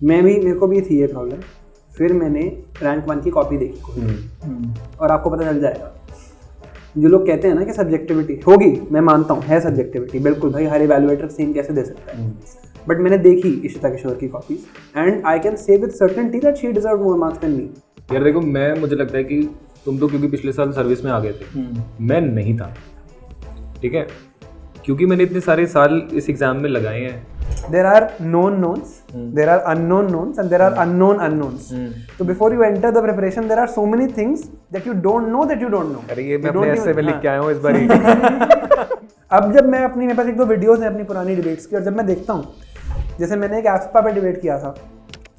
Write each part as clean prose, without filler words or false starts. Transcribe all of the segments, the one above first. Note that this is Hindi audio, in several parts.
मेरे को भी थी ये प्रॉब्लम। फिर मैंने रैंक 1 की कॉपी देखी और आपको पता चल जाएगा। जो लोग कहते हैं ना कि सब्जेक्टिविटी होगी, मैं मानता हूँ है सब्जेक्टिविटी, बिल्कुल भाई, हर इवैल्यूएटर सेम कैसे दे सकता है, बट मैंने देखी इशिता किशोर की copies and I can say with certainty that she deserve more marks than me. यार देखो, मुझे लगता है कि तुम तो क्योंकि पिछले साल सर्विस में आ गए थे, मैं नहीं था, ठीक है, क्योंकि मैंने इतने सारे साल इस एग्जाम में लगाए हैं। There are known knowns, there are unknown knowns, and there are unknown unknowns. So before you enter the preparation, there are so many things that you don't know that you don't know. अरे ये मैं अपने ऐसे में लिख के आया हूँ इस बार ही। अब जब मैं मेरे पास एक दो वीडियोस हैं अपनी पुरानी डिबेट्स की, और जब मैं देखता हूँ, जैसे मैंने एक एस्पा पे डिबेट किया था,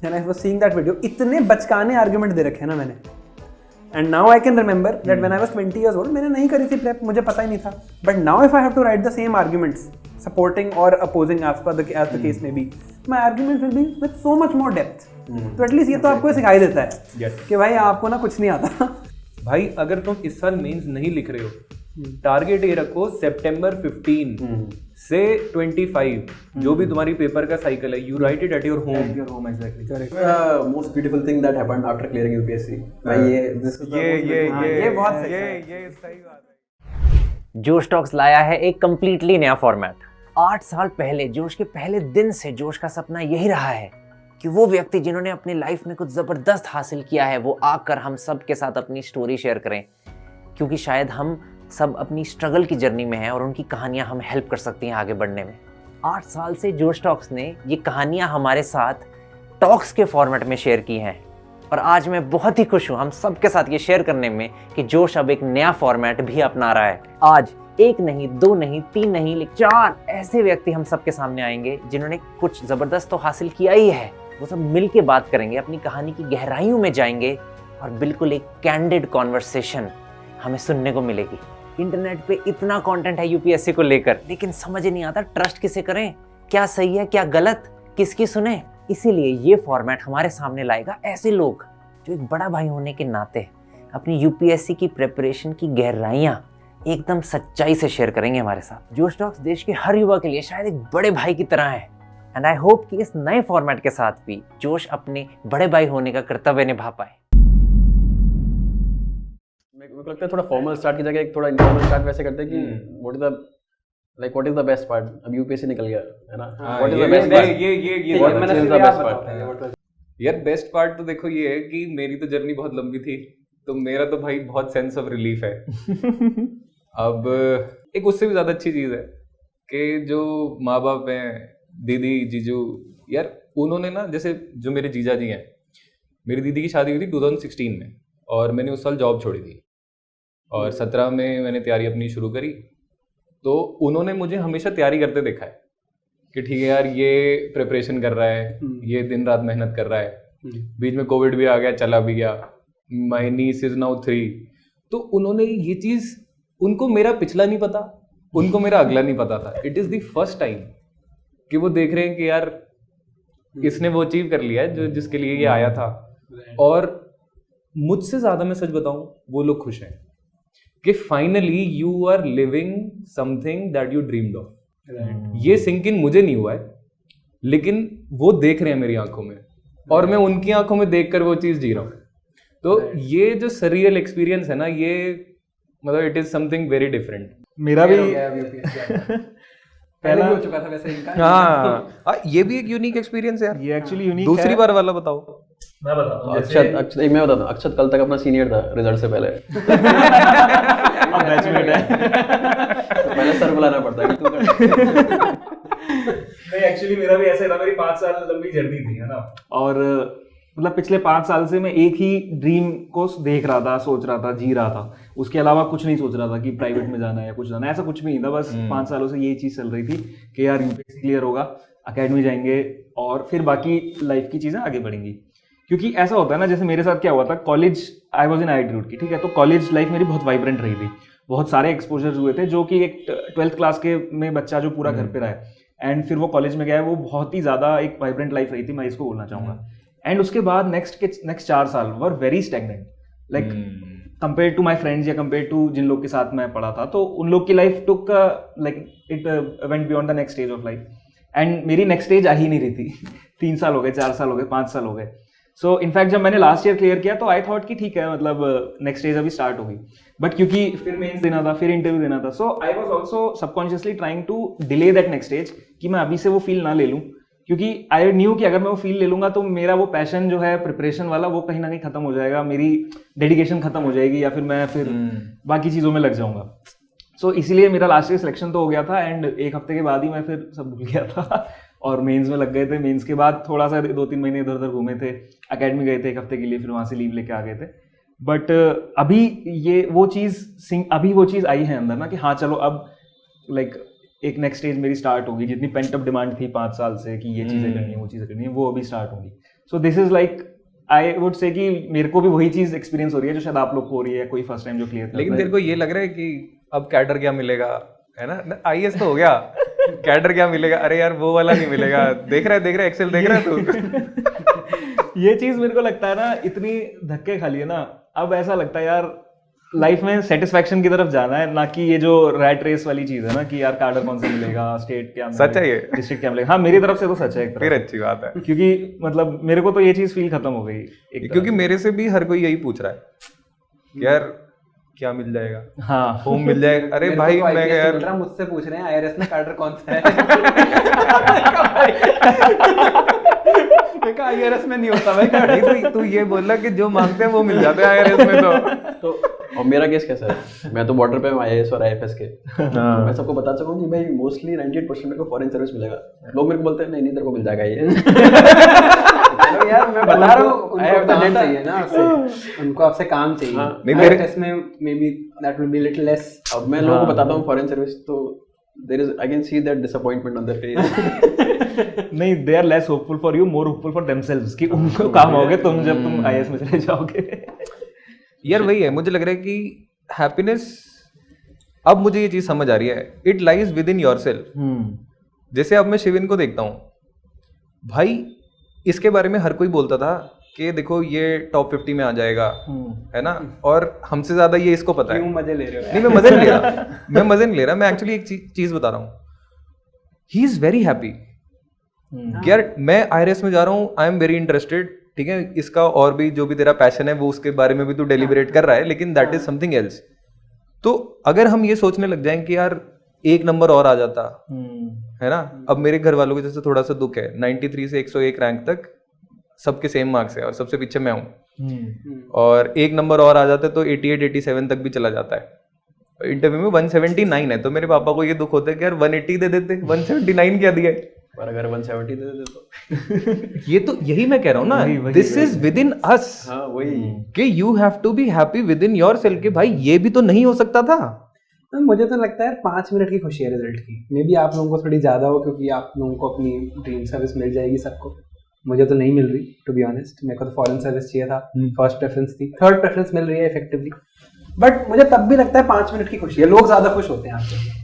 and I was seeing that video, इतने बचकाने आर्गुमेंट दे रखे हैं ना मैंने, and now I can remember that when I was 20 years old, मैंने नहीं करी थी प्रेप, मुझे पता ही नहीं था, but now if I have to write the same arguments, supporting or opposing as the case may be, my argument will be with so much more depth. तो एटलीस्ट ये तो आपको सिखाई देता है कि भाई आपको ना कुछ नहीं आता। भाई अगर तुम इस साल मेंस नहीं लिख रहे हो, टारगेट ये रखो सितंबर 15 से 25 जो भी तुम्हारी पेपर का साइकिल है, you right it at your home. Exactly. Correct. Most beautiful thing that happened after clearing UPSC. ये बहुत सही बात है। जोश टॉक्स लाया है एक कंप्लीटली नया फॉर्मेट। 8 साल पहले, जोश के पहले दिन से जोश का सपना यही रहा है कि वो व्यक्ति जिन्होंने अपनी लाइफ में कुछ ज़बरदस्त हासिल किया है, वो आकर हम सब के साथ अपनी स्टोरी शेयर करें, क्योंकि शायद हम सब अपनी स्ट्रगल की जर्नी में हैं और उनकी कहानियां हमें हेल्प कर सकती हैं आगे बढ़ने में। 8 साल से जोश टॉक्स ने ये कहानियां हमारे साथ टॉक्स के फॉर्मेट में शेयर की हैं, और आज मैं बहुत ही खुश हूँ हम सब के साथ ये शेयर करने में कि जोश अब एक नया फॉर्मेट भी अपना रहा है। आज 1 नहीं, 2 नहीं, 3 नहीं, लेकिन 4 ऐसे व्यक्ति हम सब के सामने आएंगे जिन्होंने कुछ ज़बरदस्त तो हासिल किया ही है। वो सब मिल के बात करेंगे, अपनी कहानी की गहराइयों में जाएंगे और बिल्कुल एक कैंडिड कॉन्वर्सेशन हमें सुनने को मिलेगी। इंटरनेट पे इतना कंटेंट है यूपीएससी को लेकर, लेकिन समझ नहीं आता ट्रस्ट किसे करें, क्या सही है क्या गलत, किसकी सुने। इसीलिए ये फॉर्मेट हमारे सामने लाएगा ऐसे लोग जो एक बड़ा भाई होने के नाते अपनी यूपीएससी की प्रिपरेशन की गहराइयाँ एकदम सच्चाई से शेयर करेंगे हमारे साथ। जोश टॉक्स देश के हर युवा के लिए शायद एक बड़े भाई की तरह है, एंड आई होप कि इस नए फॉर्मेट के साथ भी जोश अपने बड़े भाई होने का कर्तव्य निभा पाए। मेरे को लगता है थोड़ा फॉर्मल स्टार्ट की जगह एक थोड़ा इनफॉर्मल स्टार्ट वैसे करते हैं कि what is the best part. अब यूपीएससी निकल गया है ना, what is the best part, ये what is the best part. यार बेस्ट पार्ट तो देखो ये है कि मेरी तो जर्नी बहुत लंबी थी, तो मेरा तो भाई बहुत सेंस ऑफ रिलीफ है। अब एक उससे भी ज्यादा अच्छी चीज है कि जो माँ बाप हैं, दीदी जीजू, यार उन्होंने ना, जैसे जो मेरे जीजा जी हैं, मेरी दीदी की शादी हुई थी 2016 में और मैंने उस साल जॉब छोड़ी थी और 17 में मैंने तैयारी अपनी शुरू करी। तो उन्होंने मुझे हमेशा तैयारी करते देखा है कि ठीक है यार ये प्रिपरेशन कर रहा है, ये दिन रात मेहनत कर रहा है, बीच में कोविड भी आ गया, चला भी गया, माय नीस इज नाउ 3। तो उन्होंने ये चीज़, उनको मेरा पिछला नहीं पता, उनको मेरा अगला नहीं पता था। It is the first time कि वो देख रहे हैं कि यार इसने वो अचीव कर लिया है जो जिसके लिए ये आया था। और मुझसे ज़्यादा मैं सच बताऊं, वो लोग खुश हैं कि finally you are living something that you dreamed of. ये सिंक इन मुझे नहीं हुआ है, लेकिन वो देख रहे हैं मेरी आंखों में और मैं उनकी आंखों में देखकर वो चीज़ जी रहा हूँ। तो ये जो सरियल एक्सपीरियंस है ना, ये मतलब it is something very different. मेरा भी पहले भी हो चुका था वैसे इनका। हाँ, ये भी एक यूनिक एक्सपीरियंस है यार, ये एक्चुअली यूनिक दूसरी बार वाला बताओ। मैं बताता हूँ। अक्षत एक मैं बताता हूँ, अक्षत कल तक अपना सीनियर था रिजल्ट से पहले। अब बैचमेट है, पहले सर बुलाना पड़ता है कि तू कर। नहीं एक्चुअली मेरा भी ऐसा था, मेरी 5 साल लंबी जर्नी थी है ना, और मतलब पिछले 5 साल से मैं एक ही ड्रीम को देख रहा था, सोच रहा था, जी रहा था। उसके अलावा कुछ नहीं सोच रहा था कि प्राइवेट में जाना है या कुछ जाना है, ऐसा कुछ भी नहीं था। बस 5 सालों से यही चीज़ चल रही थी कि यार यूपीएससी क्लियर होगा, अकेडमी जाएंगे और फिर बाकी लाइफ की चीज़ें आगे बढ़ेंगी। क्योंकि ऐसा होता है ना, जैसे मेरे साथ क्या हुआ था, college I was in IIT route की, ठीक है, तो कॉलेज लाइफ मेरी बहुत वाइब्रेंट रही थी, बहुत सारे एक्सपोजर्स हुए थे, जो कि एक 12th क्लास के में बच्चा जो पूरा घर पे रहा है एंड फिर वो कॉलेज में गया है, वो बहुत ही ज़्यादा एक वाइब्रेंट लाइफ रही थी, मैं इसको बोलना चाहूँगा। एंड उसके बाद नेक्स्ट 4 साल were very stagnant, like compare to my friends या कंपेयर टू जिन लोग के साथ मैं पढ़ा था, तो उन लोग की life took like it went beyond the next stage of life, and मेरी नेक्स्ट स्टेज आ ही नहीं रही थी, 3 साल हो गए, 4 साल हो गए, 5 साल हो गए. सो इनफैक्ट जब मैंने लास्ट ईयर क्लियर किया तो आई थॉट कि ठीक है, मतलब नेक्स्ट स्टेज अभी स्टार्ट होगी. बट क्योंकि फिर मेंस देना था, फिर इंटरव्यू देना था, so I was also subconsciously trying to delay that next stage कि मैं अभी से वो फील ना ले लूं, क्योंकि आई न्यू कि अगर मैं वो फील ले लूंगा तो मेरा वो पैशन जो है प्रिपरेशन वाला वो कहीं ना कहीं खत्म हो जाएगा, मेरी डेडिकेशन खत्म हो जाएगी, या फिर मैं फिर बाकी चीज़ों में लग जाऊंगा. सो इसीलिए मेरा लास्ट ईयर सिलेक्शन तो हो गया था एंड 1 हफ्ते के बाद ही मैं फिर सब भूल गया था और मेंस में लग गए थे. मेंस के बाद थोड़ा सा 2-3 महीने इधर उधर घूमे थे, एकेडमी गए थे 1 हफ्ते के लिए, फिर वहाँ से लीव लेके आ गए थे. बट अभी वो चीज़ आई है अंदर ना कि हाँ चलो अब लाइक एक नेक्स्ट स्टेज मेरी स्टार्ट होगी. जितनी पेंट अप डिमांड थी 5 साल से कि ये चीज़ें करनी है, वो चीज़ें करनी है, वो अभी स्टार्ट होगी. So this is like I would say कि मेरे को भी वही चीज़ एक्सपीरियंस हो रही है जो शायद आप लोग को हो रही है, कोई फर्स्ट टाइम जो क्लियर. लेकिन तेरे को ये लग रहा है कि अब कैडर क्या मिलेगा, है ना? IAS तो हो गया, कैडर क्या मिलेगा? अरे यार वो वाला नहीं मिलेगा. देख रहा है एक्सेल देख रहा है तू. ये चीज मेरे को लगता है ना, इतनी धक्के खा लिए ना, अब ऐसा लगता है यार लाइफ में सेटिस्फैक्शन की तरफ जाना है, ना कि ये जो रैट रेस वाली चीज है ना कि यार कार्डर कौन सा मिलेगा, स्टेट क्या मिलेगा, सच है ये? डिस्ट्रिक्ट क्या मिलेगा. हाँ मेरी तरफ से तो सच है एक तरफ. फिर अच्छी बात है, क्योंकि मतलब मेरे को तो ये चीज फील खत्म हो गई क्योंकि मेरे से भी हर कोई यही पूछ रहा है कि यार क्या मिल जाएगा, हाँ होम मिल जाएगा. अरे भाई मैं यार मुझसे पूछ रहे हैं IRS में कार्डर कौन सा है. मैं कहा IRS में नहीं होता भाई कार्डर. नहीं तो तू ये बोल रहा कि जो मांगते हैं वो मिल जाते हैं IRS में. तो और मेरा केस कैसा है, मैं तो बॉर्डर पे हूँ IAS और IFS के. मैं सबको बता चुका हूँ कि भाई मोस्टली 98% मेरे को फॉरेन सर्विस मिलेगा. लोग मेरे को बोलते हैं नहीं तेरे को मिल जाएगा ये. यार मैं बता रहा हूँ उनको काम चाहिए ना आपसे, उनको आपसे काम चाहिए. नहीं मेरे IFS में maybe that will be little less. अब मैं लोगों को बताता हूँ फॉरेन सर्विस, तो there is I can see that disappointment on their face. नहीं, they are less hopeful for you, more hopeful for themselves कि उनको काम होगे तुम जब तुम IAS में चले जाओगे. यार वही है, मुझे लग रहा है कि हैप्पीनेस, अब मुझे ये चीज समझ आ रही है, it lies with in yourself. जैसे अब मैं शिविन को देखता हूँ भाई, इसके बारे में हर कोई बोलता था कि देखो ये टॉप 50 में आ जाएगा, है ना, और हमसे ज्यादा ये इसको पता है. क्यों मजे ले रहे हो? नहीं मैं मजे नहीं ले रहा, मैं मजे नहीं ले रहा, मैं एक्चुअली एक चीज बता रहा हूँ. He is very happy. यार मैं IRS में जा रहा हूँ, आई एम वेरी इंटरेस्टेड, ठीक है, इसका और भी जो भी तेरा पैशन है वो उसके बारे में भी तू डेलिबरेट कर रहा है, लेकिन दैट इज समथिंग एल्स. तो अगर हम ये सोचने लग जाएं कि यार 1 नंबर और आ जाता, है ना. अब मेरे घर वालों को जैसे थोड़ा सा दुख है, 93 से 101 रैंक तक सबके सेम मार्क्स है और सबसे पीछे मैं हूँ, और 1 नंबर और आ जाता है तो 88-87 तक भी चला जाता है. इंटरव्यू में 179 है, तो मेरे पापा को ये दुख होता है कि यार 180 दे देते, 179 क्या दिया है. पर अगर 170 दे दे तो ये तो यही मैं कह रहा हूँ ना, this is within us. हाँ वही कि you have to be happy within yourself कि भाई ये भी तो नहीं हो सकता था. मुझे तो लगता है 5 मिनट की खुशी है रिजल्ट की. मे बी आप लोगों को थोड़ी ज़्यादा हो, क्योंकि आप लोगों को अपनी ड्रीम सर्विस मिल जाएगी सबको. मुझे तो नहीं मिल रही, टू बी ऑनेस्ट. मेरे को तो फॉरेन सर्विस चाहिए था, फर्स्ट प्रेफरेंस थी, थर्ड प्रेफरेंस मिल रही है इफेक्टिवली. बट मुझे तब भी लगता है 5 मिनट की खुशी है. लोग ज़्यादा खुश होते हैं आपसे.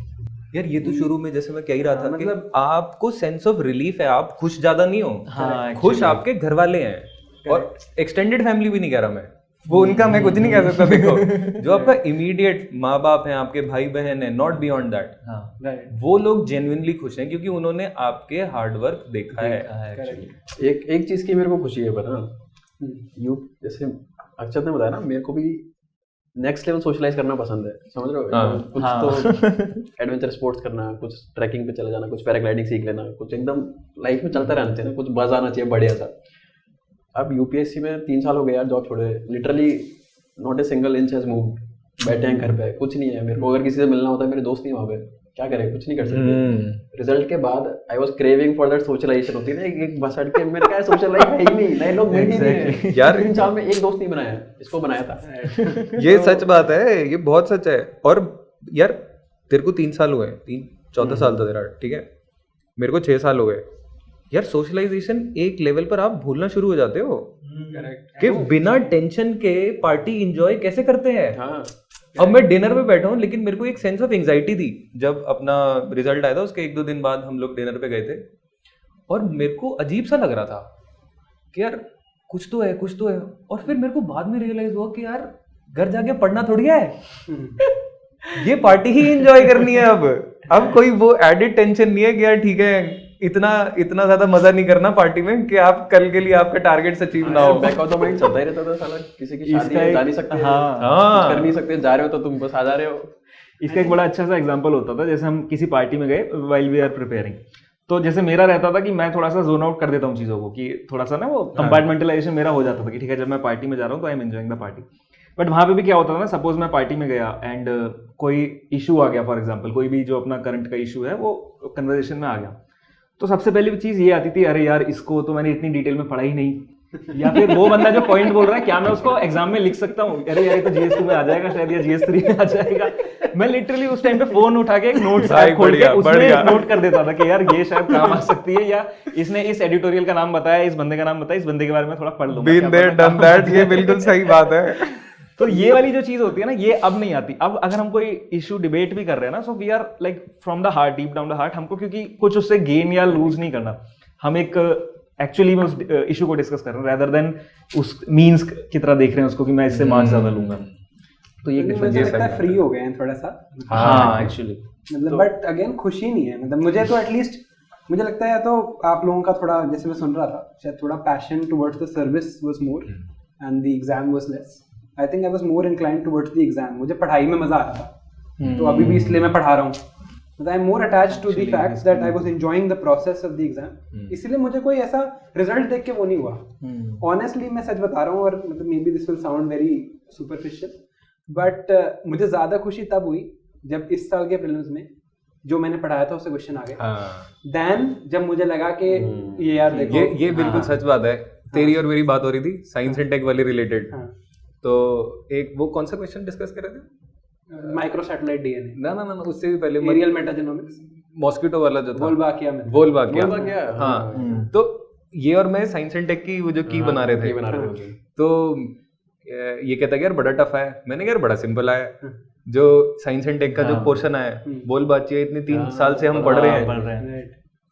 यार ये तो शुरू में जैसे मैं कह ही रहा था, मतलब आपको सेंस ऑफ रिलीफ है, आप खुश ज्यादा नहीं हो. हाँ, खुश आपके घर वाले हैं, और एक्सटेंडेड फैमिली भी नहीं कह रहा मैं, वो उनका मैं कुछ नहीं कह सकता. देखो जो आपका इमीडिएट माँ बाप हैं, आपके भाई बहन है, नॉट बियॉन्ड दैट, वो लोग जेन्युइनली खुश हैं क्योंकि उन्होंने आपके हार्डवर्क देखा है. एक चीज की मेरे को खुशी है, पता यू जैसे अक्षत ने बताया ना, मेरे को भी नेक्स्ट लेवल सोशलाइज करना पसंद है, समझ रहे हो. कुछ तो एडवेंचर स्पोर्ट्स करना, कुछ ट्रैकिंग पे चले जाना, कुछ पैराग्लाइडिंग सीख लेना, कुछ एकदम लाइफ में चलता रहना चाहिए ना, कुछ बज़ आना चाहिए बढ़िया सा. अब UPSC में 3 साल हो गए यार जॉब छोड़े, literally not a single inch has moved. बैठे हैं घर पे, कुछ नहीं है. मेरे को अगर किसी से मिलना होता है, मेरे दोस्त नहीं वहाँ पे, क्या करें, कुछ नहीं कर सकते. रिजल्ट के बाद I was craving for that socialization. होती है ना एक बस अड्डे में, क्या सोशल लाइफ है ही नहीं, नए लोग मिल ही नहीं यार. 3 साल में एक दोस्त नहीं बनाया, इसको बनाया था. ये सच बात है, ये बहुत सच है. और यार तेरे को 3 साल हुए, 4था साल था तेरा, ठीक है, मेरे को 6 साल हो गए. यार सोशलाइजेशन एक लेवल पर आप भूलना शुरू हो जाते हो कि बिना टेंशन के पार्टी एंजॉय कैसे करते हैं. हाँ अब मैं डिनर पे बैठा हूँ, लेकिन मेरे को एक सेंस ऑफ एंजाइटी थी जब अपना रिजल्ट आया था. उसके 1-2 दिन बाद हम लोग डिनर पे गए थे, और मेरे को अजीब सा लग रहा था कि यार कुछ तो है, कुछ तो है. और फिर मेरे को बाद में रियलाइज हुआ कि यार घर जाके पढ़ना थोड़ी है, ये पार्टी ही एंजॉय करनी है. अब कोई वो एडिड टेंशन नहीं है कि यार ठीक है इतना ज्यादा मजा नहीं करना पार्टी में कि आप कल के लिए आपका टारगेट अचीव ना हो। बैक ऑफ द माइंड चलता ही रहता था साला, किसी की शादी इसका है, एक- जा नहीं सकते, हाँ। कुछ कर नहीं सकते, जा रहे हो तो तुम बस आ जा रहे हो। इसका एक बड़ा अच्छा सा एग्जांपल होता था, जैसे हम किसी पार्टी में गए वाइल वी आर प्रिपेयरिंग, तो जैसे मेरा रहता था कि मैं थोड़ा सा जोन आउट कर देता हूँ चीज़ों को, कि थोड़ा सा ना वो कंपार्टमेंटलाइजेशन मेरा हो जाता था कि ठीक है जब मैं पार्टी में जा रहा हूँ तो I am enjoying the party. But वहाँ पे भी क्या होता था ना, सपोज मैं पार्टी में गया एंड कोई इशू आ गया, फॉर एग्जाम्पल कोई भी जो अपना करंट का इशू है वो कन्वर्सेशन में आ गया, तो सबसे पहली चीज़ ये आती थी, अरे यार इसको तो मैंने इतनी डिटेल में पढ़ा ही नहीं, या फिर वो बंदा जो पॉइंट बोल रहा है क्या मैं उसको एग्जाम में लिख सकता हूँ, अरे यार ये तो GS2 में आ जाएगा शायद या GS3 में आ जाएगा। मैं लिटरली उस टाइम पे फोन उठा के एक नोट्स ऐप खोल के उसमें नोट कर देता था कि यार ये शायद काम आ सकती है, या इसने इस एडिटोरियल का नाम बताया, इस बंदे का नाम बताया, इस बंदे के बारे में थोड़ा पढ़ लूंगा। Been there, done that, ये बिल्कुल सही बात है। तो ये वाली जो चीज होती है ना, ये अब नहीं आती। अब अगर हम कोई इशू डिबेट भी कर रहे हैं ना, so we are like from the heart, deep down the heart, हमको क्योंकि कुछ उससे गेन या लूज नहीं करना, हम एक एक्चुअली में उस इशू को डिस्कस कर रहे हैं रेदर देन उस मीन्स की तरह देख रहे हैं उसको कि मैं इससे मार्क्स ज्यादा लूंगा। तो ये डिफरेंस मुझे लगता है फ्री हो गए हैं थोड़ा सा, हाँ एक्चुअली, मतलब बट अगेन खुशी नहीं है, मतलब मुझे तो एटलीस्ट मुझे लगता है, या तो आप लोगों का थोड़ा, जैसे मैं सुन रहा था, शायद थोड़ा passion towards the service was more and the exam was less. I think I was more inclined towards the exam, मुझे पढ़ाई में मजा आ रहा था, तो अभी भी इसलिए मैं पढ़ा रहा हूँ, I am more attached to the fact that I was enjoying the process of the exam, इसलिए मुझे कोई ऐसा रिजल्ट देख के वो नहीं हुआ। ऑनेस्टली मैं सच बता रहा हूँ, और मतलब may be this will sound very superficial, but मुझे ज्यादा खुशी तब हुई जब इस साल के प्रीलिम्स में जो मैंने पढ़ाया था उससे क्वेश्चन आ गए, देन जब मुझे लगा कि ये यार देखो, ये बिल्कुल सच बात है। तेरी और मेरी बात हो रही थी साइंस एंड टेक वाली रिलेटेड, तो एक वो कौन सा क्वेश्चन डिस्कस कर रहे थे, माइक्रो सैटेलाइट डीएनए, ना उससे भी पहले एरियल मेटाजेनोमिक्स, मॉस्किटो वाला जो था, वोल्बाकिया। हाँ, तो ये और मैं साइंस एंड टेक की वो जो की बना रहे थे, तो ये कहता है यार बड़ा टफ है, मैंने कहा यार बड़ा सिंपल है, जो साइंस एंड टेक का जो पोर्शन है बोलबाचिया इतने 3 साल से हम पढ़ रहे हैं,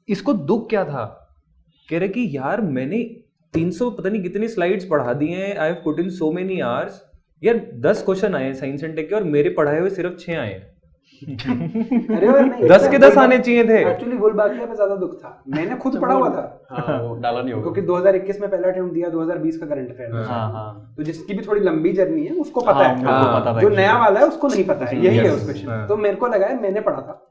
इसको दुख क्या था, कह रहे कि यार मैंने 300 पता नहीं कितनी स्लाइड्स पढ़ा दी हैं, I have put in so many hours, यार 10 क्वेश्चन आए साइंस एंड टेक के और मेरे पढ़ाए हुए सिर्फ 6 आए हैं। अरे और नहीं, 10 के 10 आने चाहिए थे। एक्चुअली वोल्बाकिया पे ज्यादा दुख था, मैंने खुद पढ़ा हुआ था, वो डाला नहीं होगा क्योंकि 2021 में पहला अटेम्प्ट दिया, 2020 का करंट अफेयर, तो जिसकी भी थोड़ी लंबी जर्नी है उसको पता है, जो नया वाला है उसको नहीं पता है, यही है उस क्वेश्चन। तो मेरे को लगा है मैंने पढ़ा था,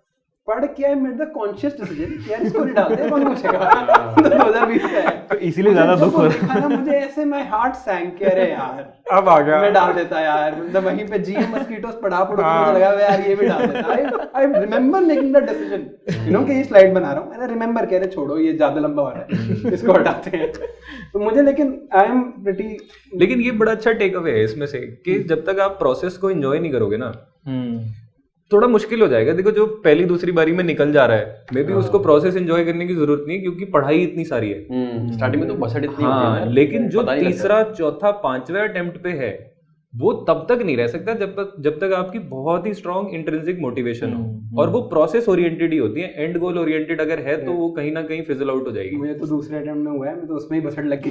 पढ़ के I made the conscious decision कि यार इसको नहीं डालते, कौन पूछेगा, 2020 का है, तो इसीलिए ज्यादा दुख हो रहा है ना मुझे, ऐसे माय हार्ट सैंक के, अरे यार अब आ गया, मैं डाल देता यार, मतलब वहीं पे जीएम मस्कीटोस पढ़ा मुझे लगा यार ये भी डाल देता। I remember making the decision, you know कि ये स्लाइड बना रहा हूं, मैंने रिमेंबर कह रहे छोड़ो ये ज्यादा लंबा हो रहा है, इसको हटाते हैं। तो मुझे लेकिन आई एम प्रीटी, लेकिन ये बड़ा अच्छा टेक अवे है इसमें से कि जब तक आप प्रोसेस को एंजॉय नहीं करोगे ना, थोड़ा मुश्किल हो जाएगा। देखो जो पहली दूसरी बारी में निकल जा रहा है, मे बी उसको प्रोसेस एंजॉय करने की जरूरत नहीं, क्योंकि पढ़ाई इतनी सारी है स्टार्टिंग में तो बसट इतनी हाँ, होती है, लेकिन जो तीसरा चौथा पांचवा अटेम्प्ट पे है वो तब तक नहीं रह सकता जब तक आपकी बहुत ही स्ट्रॉन्ग इंट्रिंसिक मोटिवेशन हो, और वो प्रोसेस ओरिएंटेड ही होती है, एंड गोल ओरिएंटेड अगर है तो वो कहीं ना कहीं फिजल आउट हो जाएगी। मुझे तो दूसरे अटेम्प्ट में हुआ है, मैं तो उसमें ही बसट लग गई।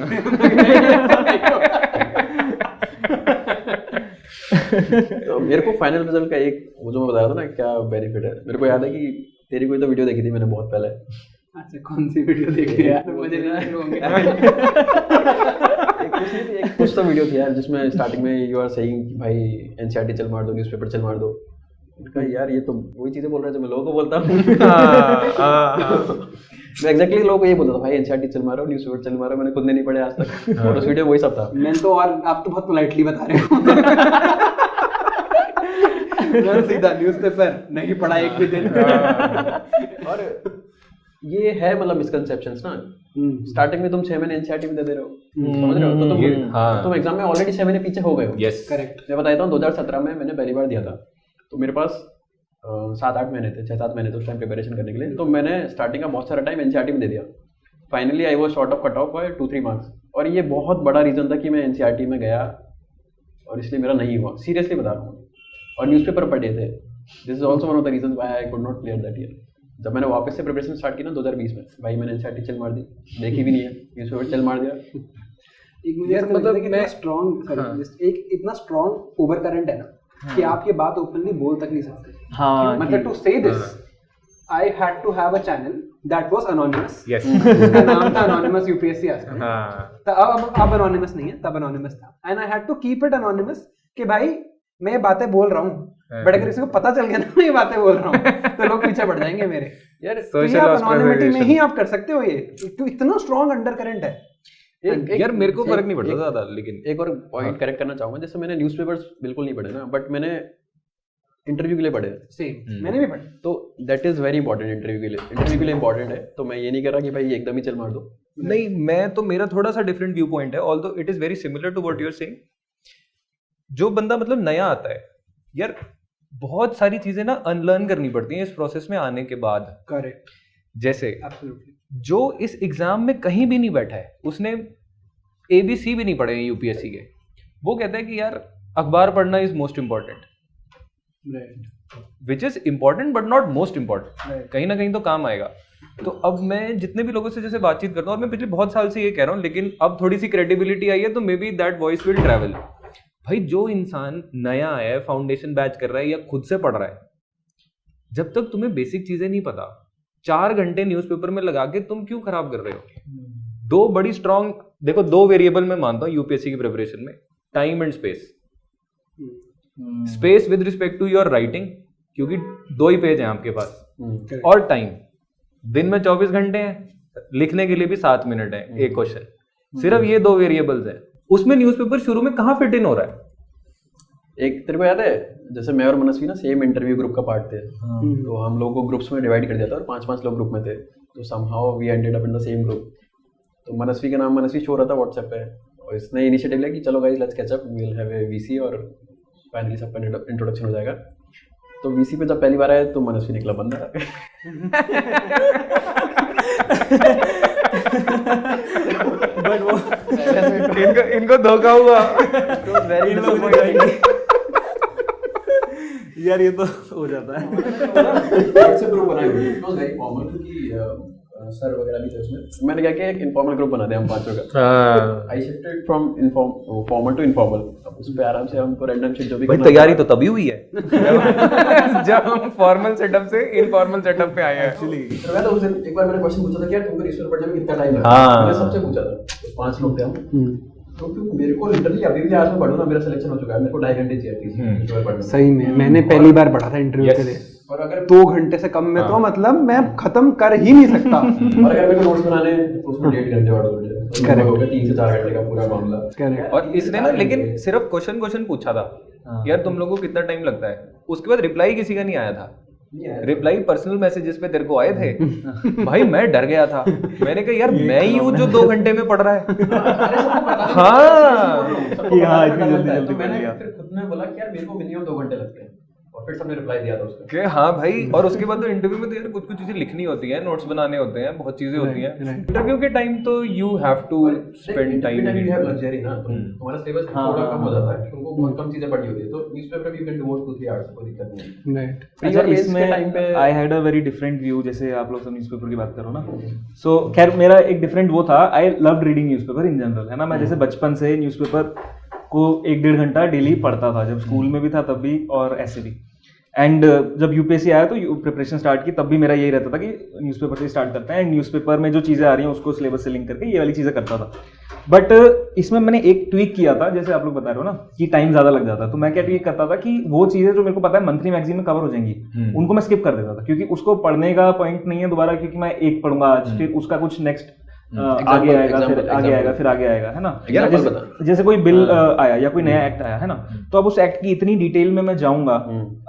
तो मेरे को फाइनल रिजल्ट का एक वो जो मैं बताया था ना क्या बेनिफिट है, मेरे को याद है कि तेरी कोई तो वीडियो देखी थी मैंने बहुत पहले। अच्छा कौन सी वीडियो देखी है? मुझे नहीं होंगे। एक कुछ तो वीडियो थी यार जिसमें स्टार्टिंग में यू आर सेइंग कि भाई एनसीईआरटी चल मार दो, न्यूज़पेपर चल मार दो। उनका यार ये तो वही चीजें बोल रहे हैं जो मैं लोगों को बोलता हूँ। मैं एग्जैक्टली लोगों को ये बोलता था भाई एनसीईआरटी चल मारो, न्यूज़पेपर चल मारो, मैंने खुद नहीं पढ़े आज तक। और उस वीडियो में वही सब था। मैं तो, और आप तो बहुत पोलाइटली बता रहे हो। मैं सीधा न्यूज़पेपर नहीं पढ़ा एक भी दिन। और ये है मतलब मिसकंसेप्शंस ना, स्टार्टिंग में तुम 6 महीने एनसीईआरटी में दे रहे हो, समझ रहे हो, तो तुम एग्जाम में ऑलरेडी 6 महीने पीछे हो गए हो। Yes correct. मैं बताता हूँ 2017 में मैंने पहली बार दिया था, तो मेरे पास 7-8 महीने थे, 6-7 महीने थे उस टाइम प्रिपरेशन करने के लिए। तो मैंने स्टार्टिंग का बहुत सारा टाइम एनसीईआरटी में दे दिया। Finally I was short of cut off by 2-3 marks, और ये बहुत बड़ा रीजन था कि मैं एनसीईआरटी में गया और इसलिए मेरा नहीं हुआ, सीरियसली बता रहा हूँ। और न्यूज़पेपर पढ़े थे, this is also one of the reasons why I could not clear that year. जब मैंने वापस से प्रिपरेशन स्टार्ट की ना 2020 में, भाई मैंने एनसीईआरटी चल मार दी, देखी भी नहीं है, न्यूज़पेपर चल मार दिया। एक मुझे ऐसा लगता है कि मैं स्ट्रॉन्ग, एक इतना स्ट्रॉन्ग ओवर करंट है ना कि आप ये बात ओपनली बोल तक नहीं सकते। हाँ, मतलब to say this I had to have a channel that was anonymous. Yes. उसका नाम था अनोनिमस यूपीएससी आजकल। हाँ तो अब अनोनिमस नहीं है, तब अनोनिमस था, and I had to keep it anonymous कि भाई मैं ये बातें बोल रहा हूँ, बट अगर किसी को पता चल गया ना मैं ये बातें बोल रहा हूँ तो लोग पीछे पड़ जाएंगे मेरे। यार तो ये आप अनोनिमिटी में ही आप कर सकते हो, ये तो इतना स्ट्रॉन्ग अंडर करंट है। यार मेरे को फर्क नहीं पड़ता ज्यादा, लेकिन एक और पॉइंट करेक्ट करना चाहूंगा, जैसे मैंने न्यूज़पेपर्स बिल्कुल नहीं पढ़े ना, बट मैंने इंटरव्यू के लिए पढ़े। सेम मैंने भी पढ़ा। तो that is very important, interview के लिए इंपॉर्टेंट है। तो मैं ये नहीं कर रहा कि भाई एकदम ही चल मार दो। नहीं, मैं तो मेरा थोड़ा सा डिफरेंट व्यू पॉइंट है, although it is very similar to what you are saying. जो बंदा मतलब नया आता है यार, बहुत सारी चीजें ना अनलर्न करनी पड़ती हैं इस प्रोसेस में आने के बाद। करेक्ट, जैसे एब्सोल्युटली। जो इस एग्जाम में कहीं भी नहीं बैठा है, उसने ABC भी नहीं पढ़े हैं यूपीएससी के, वो कहता है कि यार अखबार पढ़ना is most important, right, which is important but not most important. Right. कहीं ना कहीं तो काम आएगा। तो अब मैं जितने भी लोगों से जैसे बातचीत करता हूँ, और मैं पिछले बहुत साल से ये कह रहा हूँ, लेकिन अब थोड़ी सी क्रेडिबिलिटी आई है, तो may be that voice will travel. भाई जो इंसान नया आया है, फाउंडेशन बैच कर रहा है या खुद से पढ़ रहा है, जब तक तुम्हें बेसिक चीजें नहीं पता, 4 घंटे न्यूज़पेपर में लगा के तुम क्यों खराब कर रहे हो? दो बड़ी स्ट्रांग, देखो 2 वेरिएबल मैं मानता हूँ यूपीएससी की प्रिपरेशन में, time and space. Space with respect to your writing, क्योंकि 2 ही पेज हैं आपके पास, और टाइम, दिन में 24 घंटे हैं, लिखने के लिए भी 7 मिनट है एक क्वेश्चन। सिर्फ ये 2 वेरिएबल्स हैं, उसमें न्यूज़पेपर शुरू में कहाँ फिट इन हो रहा है? एक तेरे को याद है, जैसे मैं और मनस्वी ना सेम इंटरव्यू ग्रुप का पार्ट थे, तो हम लोगों को ग्रुप्स में डिवाइड कर दिया था और 5-5 लोग ग्रुप में थे। तो somehow we ended up in the same group. तो मनस्वी का नाम मनस्वी शो रहा था व्हाट्सएप पे, और इसने इनिशिएटिव लिया कि चलो guys let's catch up, we will have a VC, और फाइनली सबका इंट्रोडक्शन हो जाएगा। तो वीसी पे जब पहली बार आया तो मनस्वी निकला बंदा। बट वो इनको धोखा हुआ। यार ये तो हो जाता है। व्हाट्सएप ग्रुप बनाए हुए, इट वाज वेरी फॉर्मल, क्योंकि सर वगैरह भी थे उसमें। मैंने क्या किया, एक इनफॉर्मल ग्रुप बना दिया हम 5 का। I shifted from formal to informal. अब उस पे आराम से हमको रैंडम शिट जो भी भाई तैयारी तो तभी हुई है जब हम फॉर्मल सेटअप से इनफॉर्मल सेटअप पे आए हैं एक्चुअली। तो मैं तो उस दिन एक बार मैंने क्वेश्चन पूछा था कि यार तुमको न्यूज़पेपर पढ़ने में कितना टाइम लगा? हाँ। मैंने सबसे पूछा था, तो 5 लोग थे हम। तो क्योंकि मेरे को लिटरली अभी भी आज मैं पढ़ूँ ना, मेरा सिलेक्शन हो चुका है, मेरे को 2.5 घंटे चाहिए थी न्यूज़पेपर पढ़ने में। सही में मैंने पहली बार पढ़ा था इंटरव्यू के लिए, और अगर 2 घंटे से कम में तो मतलब मैं खत्म कर ही नहीं सकता। और अगर मेरे को नोट्स बनाने तो उसमें 1.5 घंटे और हो जाए, तो Correct. हो गया 3 से 4 घंटे का पूरा मामला। करेक्ट। और इसने ना लेकिन सिर्फ क्वेश्चन पूछा था, यार तुम लोगों को कितना टाइम लगता है, उसके बाद रिप्लाई किसी का नहीं आया था। रिप्लाई पर्सनल मैसेजेस पे तेरे को आए थे। भाई मैं डर गया था, मैंने कहा यार मैं ही हूँ जो 2 घंटे में पढ़ रहा है। हाँ इतनी जल्दी तो मैंने फिर खुद में बोला कि यार मेरे को मिनिमम 2 घंटे लगते हैं, और फिर सबने रिप्लाई दिया था उसका कि हाँ भाई। और उसके बाद तो इंटरव्यू में तो यार कुछ चीजें लिखनी होती हैं, नोट्स बनाने होते हैं, बहुत चीजें होती हैं। इंटरव्यू के टाइम तो you have to spend time. You have luxury ना, तुम्हारा सिलेबस थोड़ा कम हो जाता है, तुमको बहुत कम चीजें पढ़नी होती है, तो न्यूज़पेपर में यू कैन डिवोट 2-3 आवर्स, कोई दिक्कत नहीं। राइट। अच्छा, इसमें I had a very different view. जैसे आप लोग सब न्यूज़पेपर की बात करो ना, सो खैर मेरा एक डिफरेंट वो था। I loved reading newspaper in general, है ना। मैं जैसे बचपन से न्यूज़पेपर को 1-1.5 घंटा डेली पढ़ता था, जब स्कूल में भी था तब भी और ऐसे भी। एंड जब यूपीएससी आया तो प्रिपरेशन स्टार्ट की, तब भी मेरा यही रहता था कि न्यूज़पेपर से स्टार्ट करते हैं, एंड न्यूज़पेपर में जो चीज़ें आ रही हैं उसको सिलेबस से लिंक करके ये वाली चीज़ें करता था। बट इसमें मैंने एक ट्वीक किया था, जैसे आप लोग बता रहे हो ना कि टाइम ज़्यादा लग जाता है, तो मैं क्या ट्वीक करता था कि वो चीज़ें जो मेरे को पता है मंथली मैगजीन में कवर हो जाएंगी, उनको मैं स्किप कर देता था, क्योंकि उसको पढ़ने का पॉइंट नहीं है दोबारा, क्योंकि मैं एक पढ़ूंगा आज, फिर उसका कुछ नेक्स्ट आगे आएगा, फिर आगे आएगा, फिर आगे आएगा, है ना। जैसे कोई बिल आया या कोई नया एक्ट आया, है ना, तो अब उस एक्ट की इतनी डिटेल में मैं जाऊंगा,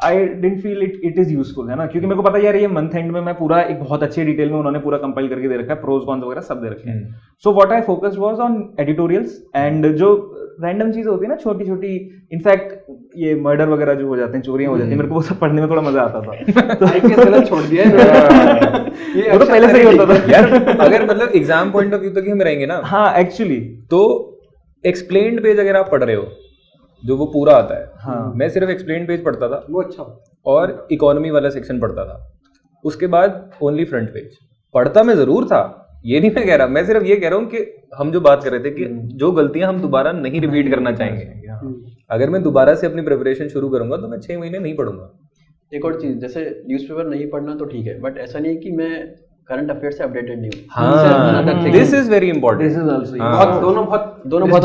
I didn't feel it is useful, है ना, क्योंकि मेरे को पता है यार ये मंथ एंड में मैं पूरा एक बहुत अच्छे डिटेल में उन्होंने पूरा कंपाइल करके दे रखा है, प्रोज कॉन्स वगैरह सब दे रखे हैं। So what I focused was on editorials, and जो रैंडम चीजें होती है ना, छोटी छोटी, इनफैक्ट ये मर्डर वगैरह जो हो जाते हैं, चोरियां हो जाती हैं, मेरे को वो सब पढ़ने में थोड़ा मजा आता था। तो गलत छोड़ दिया है वो तो पहले से ही होता था यार। अगर मतलब एग्जाम पॉइंट ऑफ व्यू तक ही हम रहेंगे ना, हाँ एक्चुअली, तो एक्सप्लेन्ड पेज अगर आप पढ़ रहे हो जो वो पूरा आता है, हाँ। मैं सिर्फ एक्सप्लेन्ड पेज पढ़ता था, वो अच्छा। और इकोनॉमी वाला सेक्शन पढ़ता था, उसके बाद ओनली फ्रंट पेज पढ़ता मैं जरूर था, ये नहीं मैं कह रहा, मैं सिर्फ ये कह रहा हूँ कि हम जो बात कर रहे थे कि जो गलतियां हम दोबारा नहीं रिपीट करना चाहेंगे। अगर मैं दोबारा से अपनी प्रिपरेशन शुरू करूंगा तो मैं 6 महीने नहीं पढ़ूंगा। एक और चीज़, जैसे न्यूज़पेपर नहीं पढ़ना तो ठीक है, बट ऐसा नहीं है कि मैं करंट अफेयर से अपडेटेड नहीं हूँ। हाँ, this is very important. This is also बहुत दोनों बहुत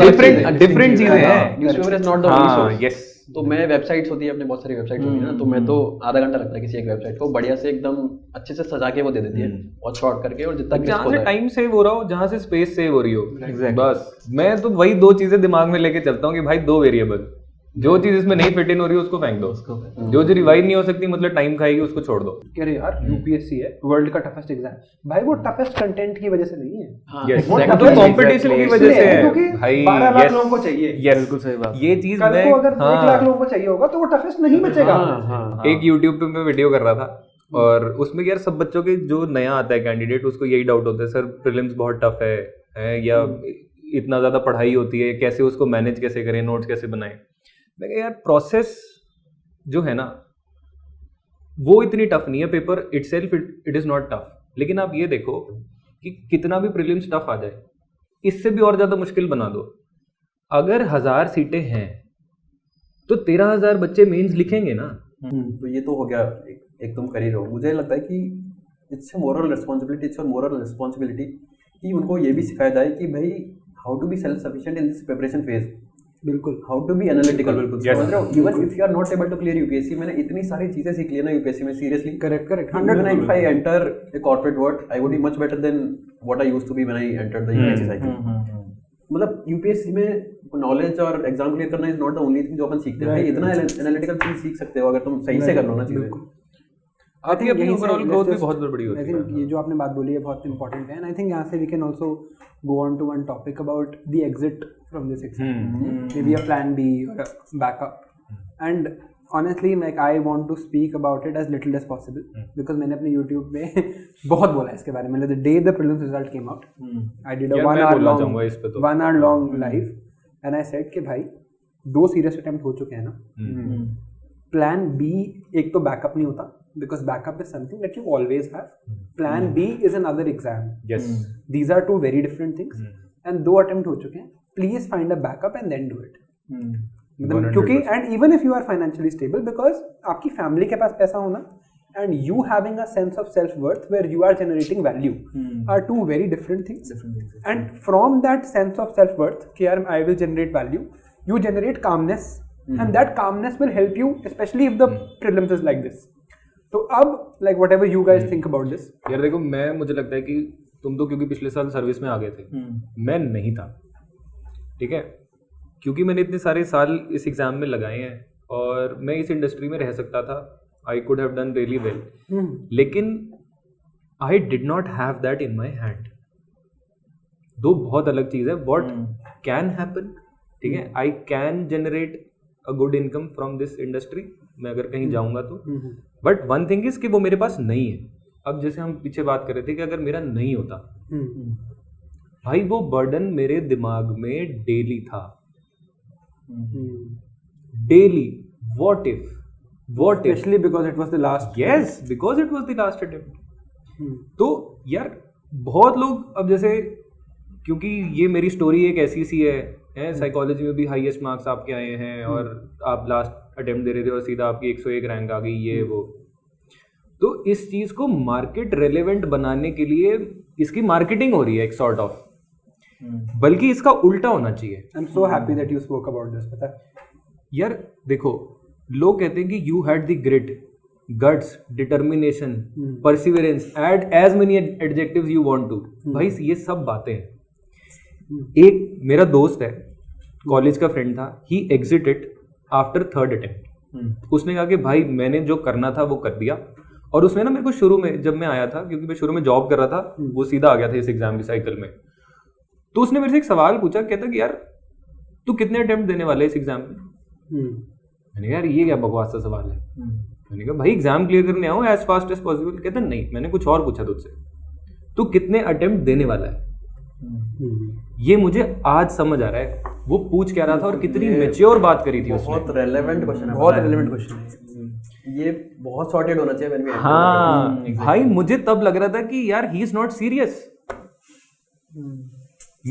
डिफरेंट चीजें हैं। Newspaper is not the only हाँ, सोर्स। यस। तो मैं वेबसाइट्स होती है अपने, बहुत सारी वेबसाइट्स होती है ना, तो मैं तो आधा घंटा लगता है किसी एक वेबसाइट को बढ़िया से एकदम अच्छे से सजा के वो दे देती है, बहुत शॉर्ट करके, और जितना जहाँ से टाइम सेव हो रहा हो, जहाँ से स्पेस सेव हो रही हो, Exactly. बस मैं तो वही दो चीजें दिमाग में लेके चलता हूँ कि भाई दो वेरिएबल, जो चीज इसमें नहीं फिट इन हो रही है उसको फेंक दो, जो चीज रिवाइव नहीं हो सकती मतलब टाइम खाएगी उसको छोड़ दो। कह रहे यार यूपीएससी है वर्ल्ड का टफेस्ट एग्जाम, भाई वो टफेस्ट कंटेंट की वजह से नहीं है, हाँ, Yes, वो वो toughest कंपटीशन की वजह से है क्योंकि भाई। 12 लाख yes, लोगों को चाहिए। yes, बिल्कुल सही बात। ये चीज कल मैं को अगर 1 लाख लोगों को चाहिए होगा तो वो टफेस्ट नहीं बचेगा। एक YouTube पे मैं वीडियो कर रहा था और उसमें यार सब बच्चों के जो नया आता है कैंडिडेट उसको यही डाउट होता है, सर प्रीलिम्स बहुत टफ है या इतना ज्यादा पढ़ाई होती है, कैसे उसको मैनेज कैसे करें, नोट्स कैसे बनाएं। मैं कहा यार प्रोसेस जो है ना वो इतनी टफ नहीं है, paper itself it is not tough, लेकिन आप ये देखो कि कितना भी प्रीलिम्स टफ आ जाए इससे भी और ज्यादा मुश्किल बना दो। अगर 1000 सीटें हैं तो 13,000 बच्चे मेंस लिखेंगे ना। तो ये तो हो गया एक तुम कर ही रहो। मुझे लगता है कि इट्स मोरल रिस्पॉन्सिबिलिटी कि उनको ये भी सिखाया जाए कि भाई how to be self sufficient in this preparation phase. बिल्कुल, how to be analytical. Yes. समझ रहे हो, even if you are not able to clear UPSC, मैंने इतनी सारी चीजें सीख ली ना यूपीएससी में, seriously. Correct Even if I enter a corporate world, I would be much better than what I used to be when I entered the UPSC cycle. मतलब यूपीएससी में नॉलेज और एग्जाम क्लियर करना is not the only thing जो अपन सीखते हैं। भाई इतना एनालिटिकल चीज सीख सकते हो अगर तुम सही से कर लो ना चीजें। आपकी अपनी ओवरऑल ग्रोथ भी बहुत बड़ी होती है। आई थिंक ये जो आपने बात बोली है बहुत इंपॉर्टेंट है, एंड आई थिंक यहाँ से we can also go on to one topic about the exit from this exam, maybe a plan B और a backup. And honestly like I want to speak about it as little as possible, because मैंने अपने यूट्यूब पे बहुत बोला है इसके बारे में। The day the prelims result came out, I did a 1 hour long live and I said कि भाई 2 सीरियस अटेम्प्ट हो चुके हैं ना, प्लान बी एक तो बैकअप नहीं होता, because backup is something that you always have. Plan B is another exam. Yes. These are 2 very different things. And 2 attempt हो चुके हैं, please find a backup and then do it. मतलब क्योंकि and even if you are financially stable, because आपकी फैमिली के पास पैसा होना and you having a sense of self-worth where you are generating value are 2 very different things. And from that sense of self-worth कि यार I will generate value, you generate calmness, and that calmness will help you, especially if the prelims is like this. तो अब like whatever you guys think about this. यार देखो मुझे लगता है कि तुम तो क्योंकि पिछले साल सर्विस में आ गए थे, मैं नहीं था, ठीक है, क्योंकि मैंने इतने सारे साल इस एग्जाम में लगाए हैं और मैं इस इंडस्ट्री में रह सकता था, I could have done really well, लेकिन I did not have that in my hand. 2 बहुत अलग चीज है। व्हाट कैन हैपन, ठीक है, I can generate a good income from this industry, मैं अगर कहीं जाऊंगा तो, बट वन थिंग इज कि वो मेरे पास नहीं है। अब जैसे हम पीछे बात कर रहे थे कि अगर मेरा नहीं होता, भाई वो बर्डन मेरे दिमाग में डेली था, daily, what if Especially because it was the last. Yes, because it was the last attempt. तो यार बहुत लोग, अब जैसे क्योंकि ये मेरी स्टोरी एक ऐसी सी है, साइकोलॉजी में भी हाईएस्ट मार्क्स आपके आए हैं और आप लास्ट अटेम्प्ट दे रहे थे और सीधा आपकी 101 रैंक आ गई, ये वो। तो इस चीज को मार्केट रेलेवेंट बनाने के लिए इसकी मार्केटिंग हो रही है एक सॉर्ट ऑफ, बल्कि इसका उल्टा होना चाहिए। I'm so happy that you spoke about this. पता है यार देखो, लोग कहते हैं कि you had the grit, guts, determination, perseverance, add as many adjectives you want to. भाई ये सब बातें हैं। एक मेरा दोस्त है, कॉलेज का फ्रेंड था, ही एग्जिटेड आफ्टर 3rd अटेम्प्ट। उसने कहा कि भाई मैंने जो करना था वो कर दिया, और उसने ना मेरे को शुरू में, जब मैं आया था, क्योंकि मैं शुरू में जॉब कर रहा था, वो सीधा आ गया था इस एग्जाम की साइकिल में, तो उसने मेरे से एक सवाल पूछा, कहता कि यार तू कितने अटेम्प्ट देने वाला है इस एग्जाम में? मैंने कहा यार ये क्या बकवास सा सवाल है। मैंने कहा भाई एग्जाम क्लियर करने आओ एज फास्ट एज पॉसिबल। कहता नहीं, मैंने कुछ और पूछा तुझसे, तू कितने अटेम्प्ट देने वाला है? ये मुझे आज समझ आ रहा है वो पूछ क्या रहा था और कितनी मैच्योर बात करी थी उसने। बहुत रेलेवेंट क्वेश्चन है, बहुत रेलेवेंट क्वेश्चन है ये, बहुत सॉर्टेड होना चाहिए when we enter हाँ the भाई, मुझे तब लग रहा था कि यार ही इज नॉट सीरियस।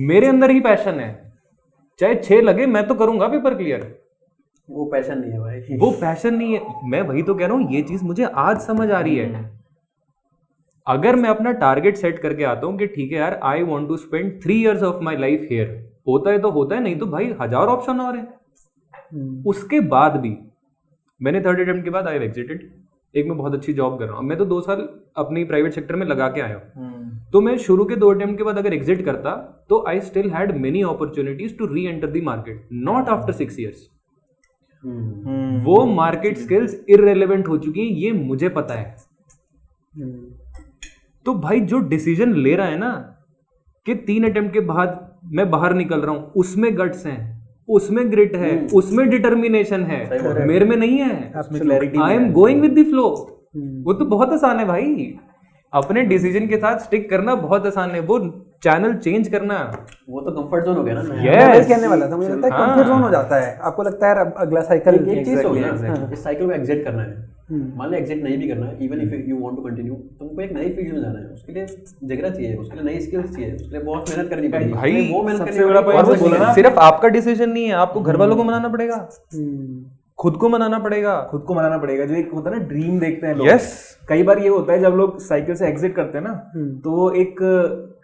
मेरे अंदर ही पैशन है, चाहे 6 लगे मैं तो करूंगा पेपर क्लियर। वो पैशन नहीं है भाई, वो पैशन नहीं है। मैं वही तो कह रहा हूँ, ये चीज मुझे आज समझ आ रही है। अगर मैं अपना टारगेट सेट करके आता हूँ कि ठीक है यार, I want to spend 3 years of my life here, होता है तो होता है, नहीं तो भाई 1000 ऑप्शन और हैं। उसके बाद भी मैंने 3rd अटेम्प्ट के बाद आई एग्जिटेड। एक मैं बहुत अच्छी जॉब कर रहा हूँ, मैं तो 2 साल अपनी प्राइवेट सेक्टर में लगा के आया हूँ। तो मैं शुरू के 2 अटेम्प्ट के बाद अगर एग्जिट करता तो I still had many opportunities to reenter the market, not after 6 years। वो मार्केट स्किल्स इररिलेवेंट हो चुकी है, ये मुझे पता है। तो भाई जो डिसीजन ले रहा है ना कि 3 अटेम्प्ट के बाद मैं बाहर निकल रहा हूं, उसमें गट्स हैं, उसमें ग्रिट है, उसमें डिटर्मिनेशन है, मेरे में नहीं है। I am going with the flow. वो तो बहुत आसान है भाई, अपने डिसीजन के साथ स्टिक करना बहुत आसान है, वो चैनल चेंज करना वो तो कंफर्ट जोन हो गया ना। मैं कहने वाला था, मुझे लगता है कंफर्ट जोन हो जाता है। आपको लगता है अब अगला साइकिल एक चीज हो गया, इस साइकिल को एग्जिट करना है। मान लो एग्जिट नहीं भी करना है, even if you want to continue, तुमको एक नई फील्ड में जाना है, उसके लिए जगह चाहिए, उसके लिए नई स्किल्स चाहिए, उसके लिए बहुत मेहनत करनी पड़ेगी भाई। वो मेहनत सबसे करनी बड़ा पड़ेगी। point बोला ना, सिर्फ आपका डिसीजन नहीं है, आपको घर वालों को मनाना पड़ेगा, खुद को मनाना पड़ेगा, खुद को मनाना पड़ेगा। जो एक होता है ना ड्रीम देखते हैं लोग, Yes. कई बार ये होता है जब लोग साइकिल से एग्जिट करते हैं ना, तो वो एक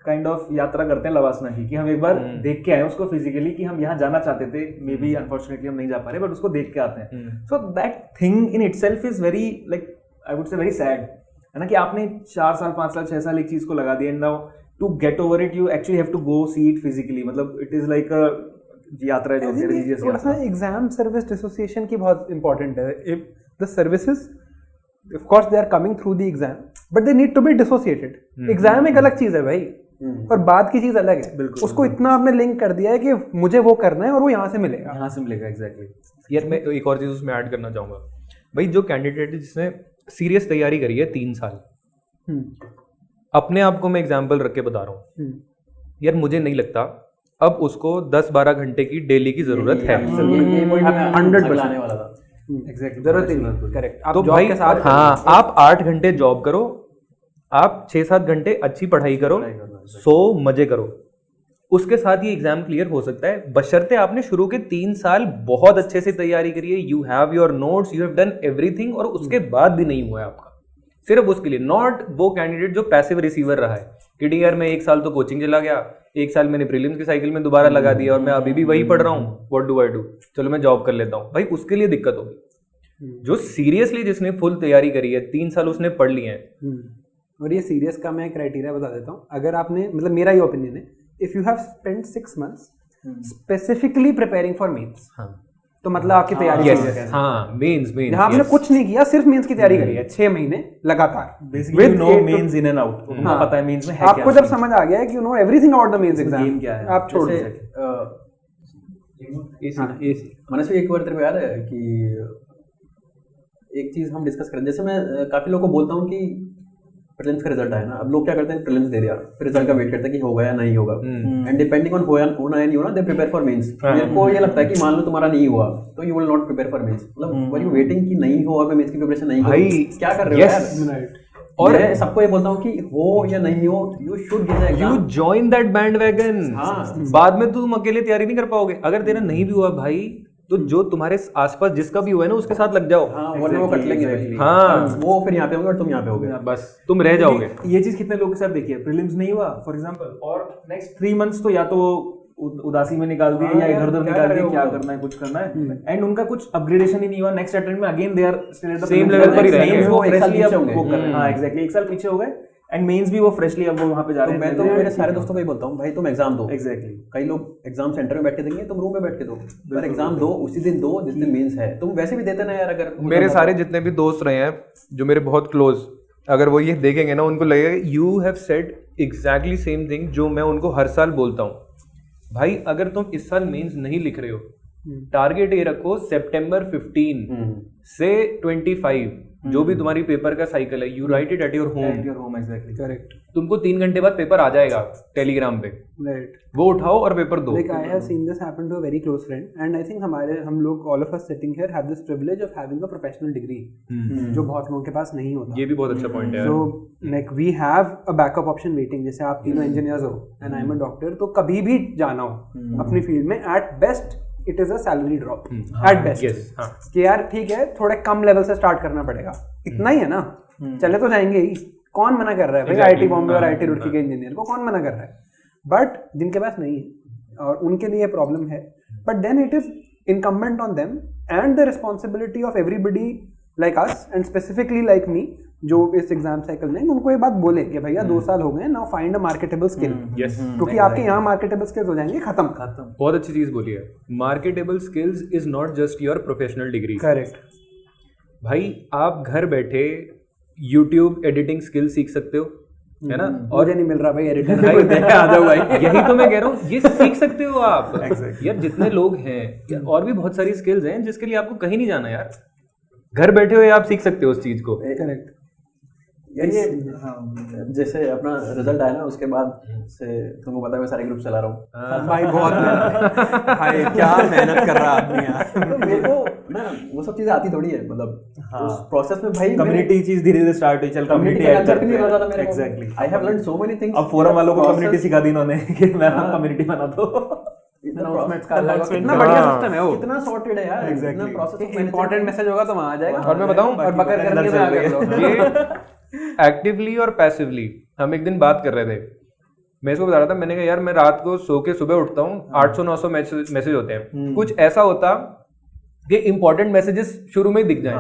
काइंड ऑफ यात्रा करते हैं लवासना की, कि हम एक बार देख के आए उसको फिजिकली, कि हम यहाँ जाना चाहते थे, मे बी अनफॉर्चुनेटली हम नहीं जा पा रहे, बट उसको देख के आते हैं। So that thing in itself is very, like I would say very sad, है ना, कि आपने 4 साल 5 साल 6 साल एक चीज को लगा दिया, and now to get over it you actually have to go see it physically. मतलब it is like a yatra जो रिलीजियस थोड़ा सा एग्जाम सर्विस डिसोसिएशन की बहुत इंपॉर्टेंट है। If the services of course they are coming through the exam, but they need to be dissociated. Exam एक अलग चीज है भाई, और बाद की चीज अलग है। उसको इतना आपने लिंक कर दिया है कि मुझे वो करना है और वो यहाँ से मिलेगा, यहाँ से मिलेगा। एग्जैक्टली। यार मैं एक और चीज उसमें ऐड करना चाहूंगा भाई, जो कैंडिडेट है जिसने सीरियस तैयारी करी है 3 साल, अपने आप को मैं एग्जाम्पल रख के बता रहा हूँ यार, मुझे नहीं लगता अब उसको 10-12 घंटे की डेली की जरूरत है। 100% आने वाला था। एग्जैक्टली, जरूरत ही नहीं। करेक्ट। तो भाई हाँ, आप 8 घंटे जॉब करो, आप 6-7 घंटे अच्छी पढ़ाई करो, सो मजे करो, उसके साथ ही एग्जाम क्लियर हो सकता है, बशर्ते आपने शुरू के 3 साल बहुत अच्छे से तैयारी करी है, you have your notes, you have done everything, और उसके बाद भी नहीं हुआ है आपका, सिर्फ उसके लिए। नॉट वो कैंडिडेट जो पैसिव रिसीवर रहा है कि ठीक है यार मैं 1 साल तो कोचिंग चला गया, 1 साल मैंने प्रीलिम्स की साइकिल में दोबारा लगा दिया और मैं अभी भी वही पढ़ रहा हूँ, व्हाट डू आई डू, चलो मैं जॉब कर लेता हूँ। भाई उसके लिए दिक्कत होगी। जो सीरियसली जिसने फुल तैयारी करी है, 3 साल उसने पढ़ लिए हैं। और ये सीरियस का मैं क्राइटेरिया बता देता हूँ। अगर आपने, मतलब मेरा ये ओपिनियन है, if you have spent 6 months specifically preparing for mains, तो मतलब आपकी तैयारी हाँ, मेंस जहाँ आपने कुछ नहीं किया, सिर्फ मेंस की तैयारी करी है 6 महीने लगातार, basically you know mains in and out, तुम्हें पता है मेंस में है क्या। आपको जब समझ आ गया है कि you know everything about the mains exam, क्या है, आप छोड़ दो। मनस्वी, एक बार तेरे को याद है कि एक चीज हम डिस्कस करें, जैसे मैं काफी लोगों को बोलता हूँ कि प्रीलिम्स का रिजल्ट आया ना, अब लोग क्या करते हैं, प्रीलिम्स दे दिया, फिर रिजल्ट का वेट करते हैं कि होगा या नहीं होगा, एंड डिपेंडिंग ऑन होना या नहीं होना, दे प्रिपेयर फॉर मेंस। मेरे को ये लगता है कि मान लो तुम्हारा नहीं हुआ तो you will not prepare for mains. मतलब वर यू वेटिंग कि नहीं हो और मैं मेंस की प्रिपरेशन नहीं करूं, क्या कर रहे हो यार। और मैं सबको ये बोलता हूँ कि हो या नहीं हो, you should give the exam, you join that bandwagon. बाद में तुम अकेले तैयारी नहीं कर पाओगे। अगर तेरा नहीं भी हुआ भाई, तो जो तुम्हारे आसपास जिसका भी हुआ है ना, उसके साथ लग जाओ। हाँ, वरना वो कट लेंगे। हाँ, वो फिर यहाँ पे होंगे और तुम यहाँ पे होगे, बस तुम रह जाओगे। ये चीज कितने लोगों के साथ देखिए, प्रीलिम्स नहीं हुआ फॉर एग्जांपल, और नेक्स्ट 3 months तो या तो उदासी में निकाल दिए या इधर उधर निकाल दिए, क्या करना है कुछ करना है, एंड उनका कुछ अपग्रेडेशन ही नहीं हुआ। नेक्स्ट अटेम्प्ट में again they are still at the same level पर ही रहेंगे, वो फ्रेशली अब वो कर रहे हैं। हाँ एग्जैक्टली, 1 साल पीछे हो गए, एंड मेंस भी वो फ्रेशली अब वो वहां पे जा रहे हैं। मैं तो मेरे सारे दोस्तों को ही बोलता हूँ, भाई तुम एग्जाम दो। एग्जैक्टली, कई लोग एग्जाम सेंटर में बैठ के देंगे, तुम रूम में बैठ के दो, पर एग्जाम दो उसी दिन दो जिस दिन मेंस है। तुम वैसे भी देते ना यार। अगर मेरे सारे जितने भी दोस्त रहे हैं जो मेरे बहुत क्लोज, अगर वो ये देखेंगे ना, उनको लगेगा you have said exactly same thing जो मैं उनको हर साल बोलता हूँ। भाई अगर तुम इस साल मेंस नहीं लिख रहे हो, टारगेट ये रखो सितंबर 15 से 25 जो भी तुम्हारी पेपर का साइकिल है, you right it at your home. Exactly, correct. तुमको 3 घंटे बाद पेपर आ जाएगा टेलीग्राम पे, राइट। वो उठाओ और पेपर दो। Like I have seen this happen to a very close friend, and I think हम लोग all of us sitting here have this privilege of having a professional degree, जो बहुत लोगों के पास नहीं होता। ये भी बहुत अच्छा पॉइंट है। So like we have a backup option waiting। जैसे आप तीनों इंजीनियर्स हो and I'm a doctor, तो कभी भी जाना हो अपनी फील्ड में, at best it is a salary drop at best। Yes, हाँ। कि यार ठीक है, थोड़े कम लेवल से स्टार्ट करना पड़ेगा, इतना ही है ना, चले तो जाएंगे ही, कौन मना कर रहा है भाई, आईटी बॉम्बे और आईटी रुड़की के इंजीनियर को कौन मना कर रहा है? बट जिनके पास नहीं है और उनके लिए प्रॉब्लम है, but then it is incumbent on them and the responsibility of everybody like us and specifically like me जो इस एग्जाम साइकिल में उनको ये बात बोले कि भैया 2 साल हो गए, now find a marketable skill, क्योंकि आपके यहाँ मार्केटेबल स्किल्स हो जाएंगे खत्म। बहुत अच्छी चीज बोली है, marketable skills is not just your professional degree. Correct भाई आप घर बैठे यूट्यूब एडिटिंग स्किल सीख सकते हो, है ना? और मुझे नहीं मिल रहा भाई एडिटर आ जाओ भाई। यही तो मैं कह रहा हूँ, ये सीख सकते हो आप। यार जितने लोग हैं और भी बहुत सारी स्किल्स हैं जिसके लिए आपको कहीं नहीं जाना यार, घर बैठे हुए आप सीख सकते हो उस चीज को। करेक्ट। ये जैसे अपना रिजल्ट आया ना, उसके बाद से तुमको पता है मैं सारे ग्रुप चला रहा हूँ भाई, बहुत मेहनत भाई, क्या मेहनत कर रहा आदमी यार। तो मेरे को ना वो सब चीजें आती थोड़ी है, मतलब उस प्रोसेस में भाई कम्युनिटी चीज धीरे धीरे स्टार्ट हुई, चल कम्युनिटी ऐड करते हैं। Exactly, I have learned so many things. अब फोरम वालों को कम्युनिटी सिखा दी इन्होंने कि मैं कम्युनिटी बना दो। अनाउंसमेंट्स का अलग कितना बढ़िया सिस्टम है वो, कितना सॉर्टेड है यार, इतना प्रोसेस। इंपॉर्टेंट मैसेज होगा तो वहां आ जाएगा, और मैं बताऊं, और बकर करके तो आ कर लो। ये एक्टिवली और पैसिवली हम एक दिन बात कर रहे थे, मैं इसको बता रहा था, मैंने कहा यार मैं रात को सो के सुबह उठता हूँ, 800-900 मैसेज होते हैं, कुछ ऐसा होता कि इंपॉर्टेंट मैसेजेस शुरू में ही दिख जाए,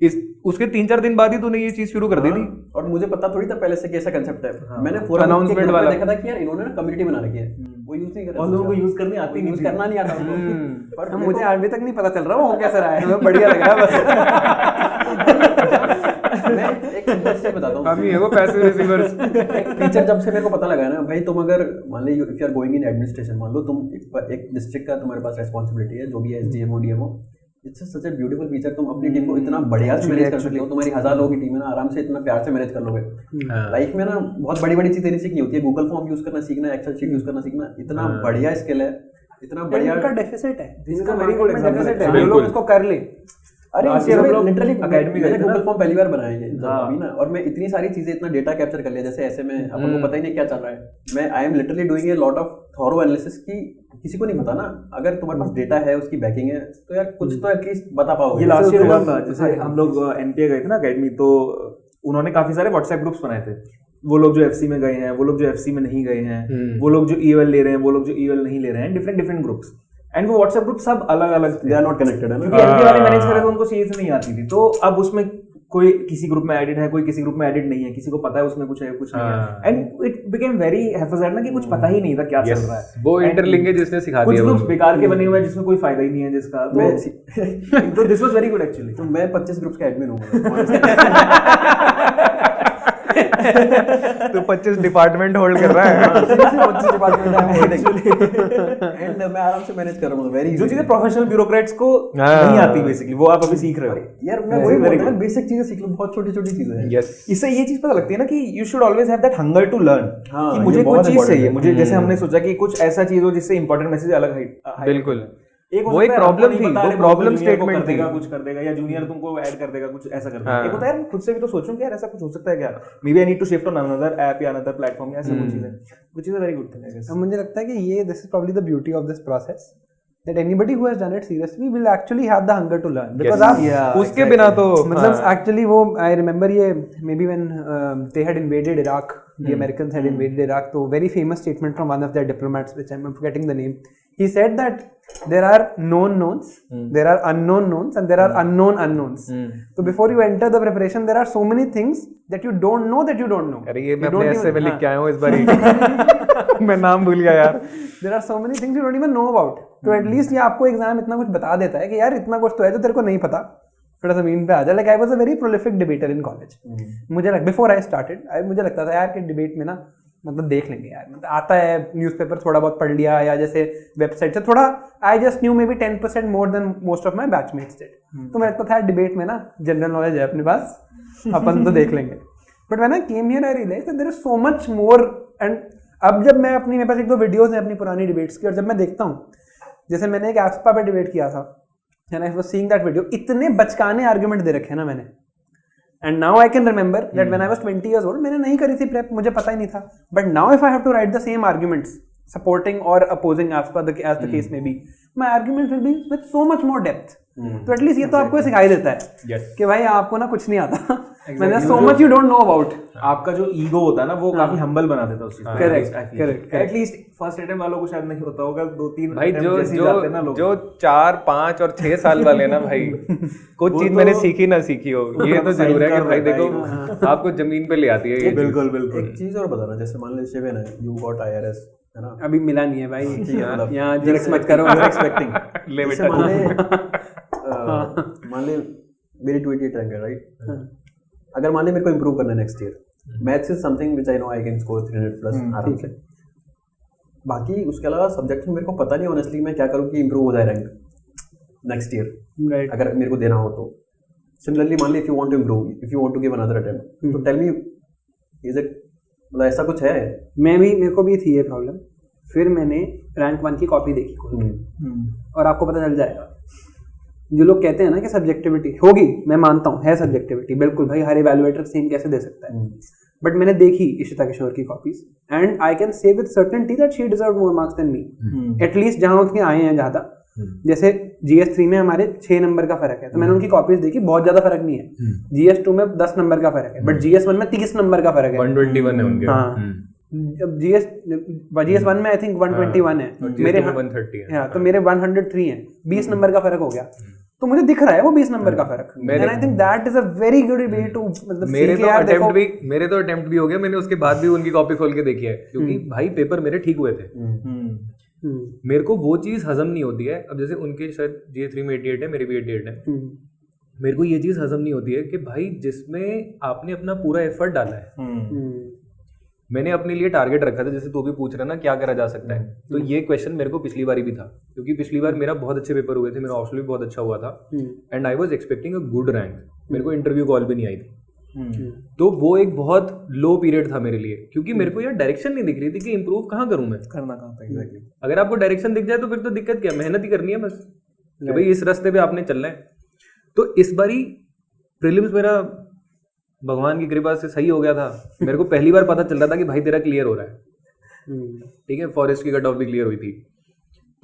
इस उसके 3-4 दिन बाद ही तूने ये चीज शुरू कर दी थी। और मुझे पता थोड़ी था पहले से कि ऐसा कंसेप्ट है। मैंने फोरम अनाउंसमेंट वाला देखा था कि यार इन्होंने ना कम्युनिटी बना रखी है, वो यूज नहीं कर रहे, और लोगों को यूज करनी आती नहीं, यूज करना नहीं आता उनको। पर मुझे अभी तक नहीं पता चल रहा वो कैसा रहा है, बढ़िया लग रहा है बस। मैं एक इंटरेस्टिंग बताता हूँ, हम ही है वो पैसिव रिसीवर्स। टीचर जब से मेरे को पता लगा ना भाई, तुम अगर मान लो if you are going in administration, मान लो तुम एक डिस्ट्रिक्ट का तुम्हारे पास रेस्पॉन्सिबिलिटी है, जो भी है एसडीएम ओडीएमओ, it's such a beautiful feature. तुम अपनी टीम को इतना बढ़िया से मैनेज कर सकते हो, तुम्हारी 1000 लोगों की टीम है ना, आराम से इतना प्यार से मैनेज कर लोगे। लाइफ में ना बहुत बड़ी बड़ी चीजें नहीं सीखनी होती है, गूगल फॉर्म यूज करना सीखना, एक्सेल शीट यूज करना सीखना, इतना बढ़िया स्किल है, इतना बढ़िया का डेफिसिट है, इसका वेरी गुड डेफिसिट है, लोग इसको कर ले। अरे लिटरली अकेडमी मैंने गूगल फॉर्म पहली बार बनाया है अभी ना, और मैं इतनी सारी चीजें, इतना डेटा कैप्चर कर लिया, जैसे ऐसे में अपन को पता ही नहीं क्या चल रहा है। मैं I am literally doing a lot of thorough analysis की किसी को नहीं पता ना, अगर तुम्हारे पास डेटा है, उसकी बैकिंग है, तो यार कुछ तो एटलीस्ट बता पाओगे। ये लास्ट ईयर हुआ था, जैसे हम लोग एनटीए गए थे ना अकेडमी, तो उन्होंने काफी सारे व्हाट्सएप ग्रुप्स बनाए थे। वो लोग जो एफसी में गए हैं, वो लोग जो एफसी में नहीं गए हैं, वो लोग जो ईएल ले रहे हैं, वो लोग जो ईएल नहीं ले रहे हैं, डिफरेंट ग्रुप्स। एंड वो व्हाट्सएप ग्रुप सब अलग अलग थे, दे आर नॉट कनेक्टेड है ना, क्योंकि एनटीए वाले मैनेज कर रहे थे, उनको चीज नहीं आती थी। तो अब उसमें कोई किसी ग्रुप में एडिड है, कोई किसी ग्रुप में एडिड नहीं है, किसी को पता है उसमें कुछ है, कुछ नहीं है, एंड इट बिकेम वेरी हैफेज़र्ड ना कि कुछ पता ही नहीं था क्या चल रहा है। वो इंटरलिंकेज जिसने सिखा दिया, कुछ ग्रुप्स बेकार के बने हुए हैं जिसमें कोई फायदा ही नहीं है जिसका, तो this was very good actually. तो मैं 25 ग्रुप्स का एडमिन हूँ। तो 25 डिपार्टमेंट होल्ड कर रहा है। 25 डिपार्टमेंट एंड मैं आराम से मैनेज कर रहा हूँ, वेरी जो चीजें प्रोफेशनल ब्यूरोक्रेट्स को नहीं आती बेसिकली, वो आप अभी सीख रहे हो। यार मैं वही बोल रहा हूँ, बेसिक चीजें सीख लो, बहुत छोटी छोटी चीजें हैं। यस, इससे ये चीज पता लगती है ना कि you should always have that hunger to learn, हाँ, कि मुझे ये कोई बहुत चीज important चाहिए, है। मुझे जैसे हमने सोचा कि कुछ ऐसा चीज हो जिससे इंपॉर्टेंट मैसेज अलग है। बिल्कुल। एक वो एक प्रॉब्लम थी, वो प्रॉब्लम स्टेटमेंट थी, कुछ कर देगा या जूनियर तुमको ऐड कर देगा, कुछ ऐसा कर देगा। हाँ। एक होता है यार, खुद से भी तो सोचूं कि यार ऐसा कुछ हो सकता है क्या, maybe I need to shift on another app या अनदर प्लेटफॉर्म, ऐसा कुछ चीजें, which is a very good thing I guess। अब मुझे लगता है कि ये this is probably the beauty of this process, that anybody who has done it seriously will actually have the hunger to learn, because आप उसके बिना तो मतलब actually वो I remember ये maybe when they had invaded Iraq, the Americans had invaded Iraq, तो very famous statement from one of their diplomats, which I'm forgetting the name. He said that there are known knowns, there are unknown knowns, and there are unknown unknowns. So before you enter the preparation, there are so many things that you don't know that you don't know. अरे ये मैं अपने ऐसे में लिख के आया हूँ इस बार मैं नाम भूल गया यार। There are so many things you don't even know about. तो एटलीस्ट ये आपको एग्जाम इतना कुछ बता देता है कि यार इतना कुछ तो है जो तेरे को नहीं पता, थोड़ा जमीन पे आ जा। Like I was a very prolific debater in college. मुझे बिफोर आई स्टार्टेड मुझे लगता था यार कि डिबेट में ना मतलब देख लेंगे यार, मतलब आता है न्यूज़पेपर थोड़ा बहुत पढ़ लिया या जैसे वेबसाइट से थोड़ा, I just new may be 10% more than most of my batchmates did. तो मैं लगता था डिबेट में ना जनरल नॉलेज है अपने पास, अपन तो देख लेंगे। But when I came here I realise that there is so much more. And अब जब मैं मेरे पास 1-2 वीडियोस हैं अपनी पुरानी डिबेट्स की, और जब मैं देखता हूँ, जैसे मैंने एक एस्पा पे डिबेट किया था, and I was seeing that video, इतने बचकाने आर्गुमेंट दे रखे हैं ना मैंने, and now I can remember that when I was 20 years old मैंने नहीं करी थी प्रेप, मुझे पता ही नहीं था। But now if I have to write the same arguments supporting or opposing as the case may be, my argument will be with so much more depth. तो एटलीस्ट ये तो आपको सिखाई देता है कि भाई आपको ना कुछ नहीं आता, मैंने so much you don't know about. आपका जो ईगो होता है ना वो काफी हम्बल बना देता है उस चीज को. करेक्ट. एटलीस्ट फर्स्ट अटेम्प्ट वालों को शायद नहीं होता होगा, 2-3 भाई जो 4, 5 और 6 साल वाले ना भाई कुछ चीज मैंने सीखी ना सीखी हो, ये तो जरूर है कि भाई देखो आपको जमीन पे ले आती है ये. बिल्कुल. एक चीज और बताना, जैसे मान लीजिए शिवेन है, यू गॉट IRS है ना, अभी मिला नहीं है भाई, यहाँ जिक्स मत करो. एक्सपेक्टिंग ले बेटा. मान ले मेरी 28 रैंक है राइट, अगर मान ले मेरे को इम्प्रूव करना है next year, maths is something which I know I can score 300 plus आराम से. बाकी उसके अलावा सब्जेक्ट में मेरे को पता नहीं ऑनेस्टली मैं क्या करूँ कि इम्प्रूव हो जाए रैंक नेक्स्ट ईयर, अगर मेरे को देना हो तो. सिमिलरली मान ली if you want to improve, if you want to give another attempt, तो टेल मी इज इट, मतलब ऐसा कुछ है? मेरे को भी थी ये प्रॉब्लम. फिर मैंने रैंक 1 की कॉपी देखी और आपको पता चल जाएगा. जो लोग कहते हैं ना कि सब्जेक्टिविटी होगी, मैं मानता हूँ है सब्जेक्टिविटी, बिल्कुल भाई, हर इवैल्यूएटर सेम कैसे दे सकता है. बट मैंने देखी इशिता किशोर की copies and I can say with certainty that she deserve more marks than me, at least जहां उसके आए हैं ज्यादा. जैसे GS3 में हमारे 6 नंबर का फर्क है, तो मैंने उनकी कॉपीज देखी, बहुत ज्यादा फर्क नहीं है. GS2 में 10 नंबर का फर्क है, बट GS1 में 30 नंबर का फर्क है. 121 है उनके. हाँ, GS1 में आई थिंक 121 है, मेरे 130 है. तो मेरे 103 है, 20 नंबर का फर्क हो गया. तो मुझे दिख रहा है वो 20 नंबर का फर्क. And I think that is a very good way to, मतलब मेरे तो अटेम्प्ट भी हो गया, मैंने उसके बाद भी उनकी कॉपी खोल के देखी है, क्योंकि भाई पेपर मेरे ठीक हुए थे. मेरे को वो चीज हजम नहीं होती है. अब जैसे उनके शायद GS3 में 88 है, मेरे भी 88 है. मेरे को ये चीज हजम नहीं होती है कि भाई जिसमें आपने अपना पूरा एफर्ट डाला है, मैंने अपने लिए टारगेट रखा था, जैसे तू भी पूछ रहा ना क्या करा जा सकता है, तो ये क्वेश्चन मेरे को पिछली बार भी था, क्योंकि पिछली बार मेरा बहुत अच्छे पेपर हुए थे, मेरा ऑप्शनल भी बहुत अच्छा हुआ था and I was expecting a good rank. मेरे को इंटरव्यू कॉल भी नहीं आई थी. तो वो एक बहुत लो पीरियड था मेरे लिए, क्योंकि मेरे को यार डायरेक्शन नहीं दिख रही थी कि इंप्रूव कहाँ करूँ मैं, करना कहाँ था. एग्जैक्टली. अगर आपको डायरेक्शन दिख जाए तो फिर तो दिक्कत क्या, मेहनत ही करनी है बस कि भाई इस रास्ते पे आपने चलना है. तो इस बारी प्रीलिम्स मेरा भगवान की कृपा से सही हो गया था. मेरे को पहली बार पता चल रहा था कि भाई तेरा क्लियर हो रहा है, ठीक है. फॉरेस्ट की कट ऑफ भी क्लियर हुई थी.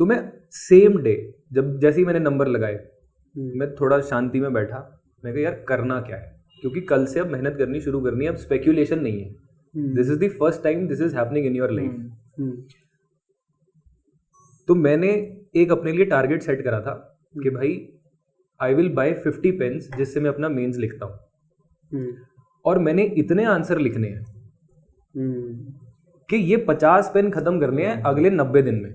तो मैं सेम डे जब जैसे ही मैंने नंबर लगाए, मैं थोड़ा शांति में बैठा, मैं कहा यार करना क्या है, क्योंकि कल से अब मेहनत करनी शुरू करनी है. अब स्पेक्यूलेशन नहीं है. This is the first time this is happening in your life. तो मैंने एक अपने लिए टारगेट सेट करा था कि भाई आई विल बाय 50 पेन्स जिससे मैं अपना मेंस लिखता हूँ, और मैंने इतने आंसर लिखने हैं कि ये 50 पेन खत्म करने हैं अगले 90 दिन में,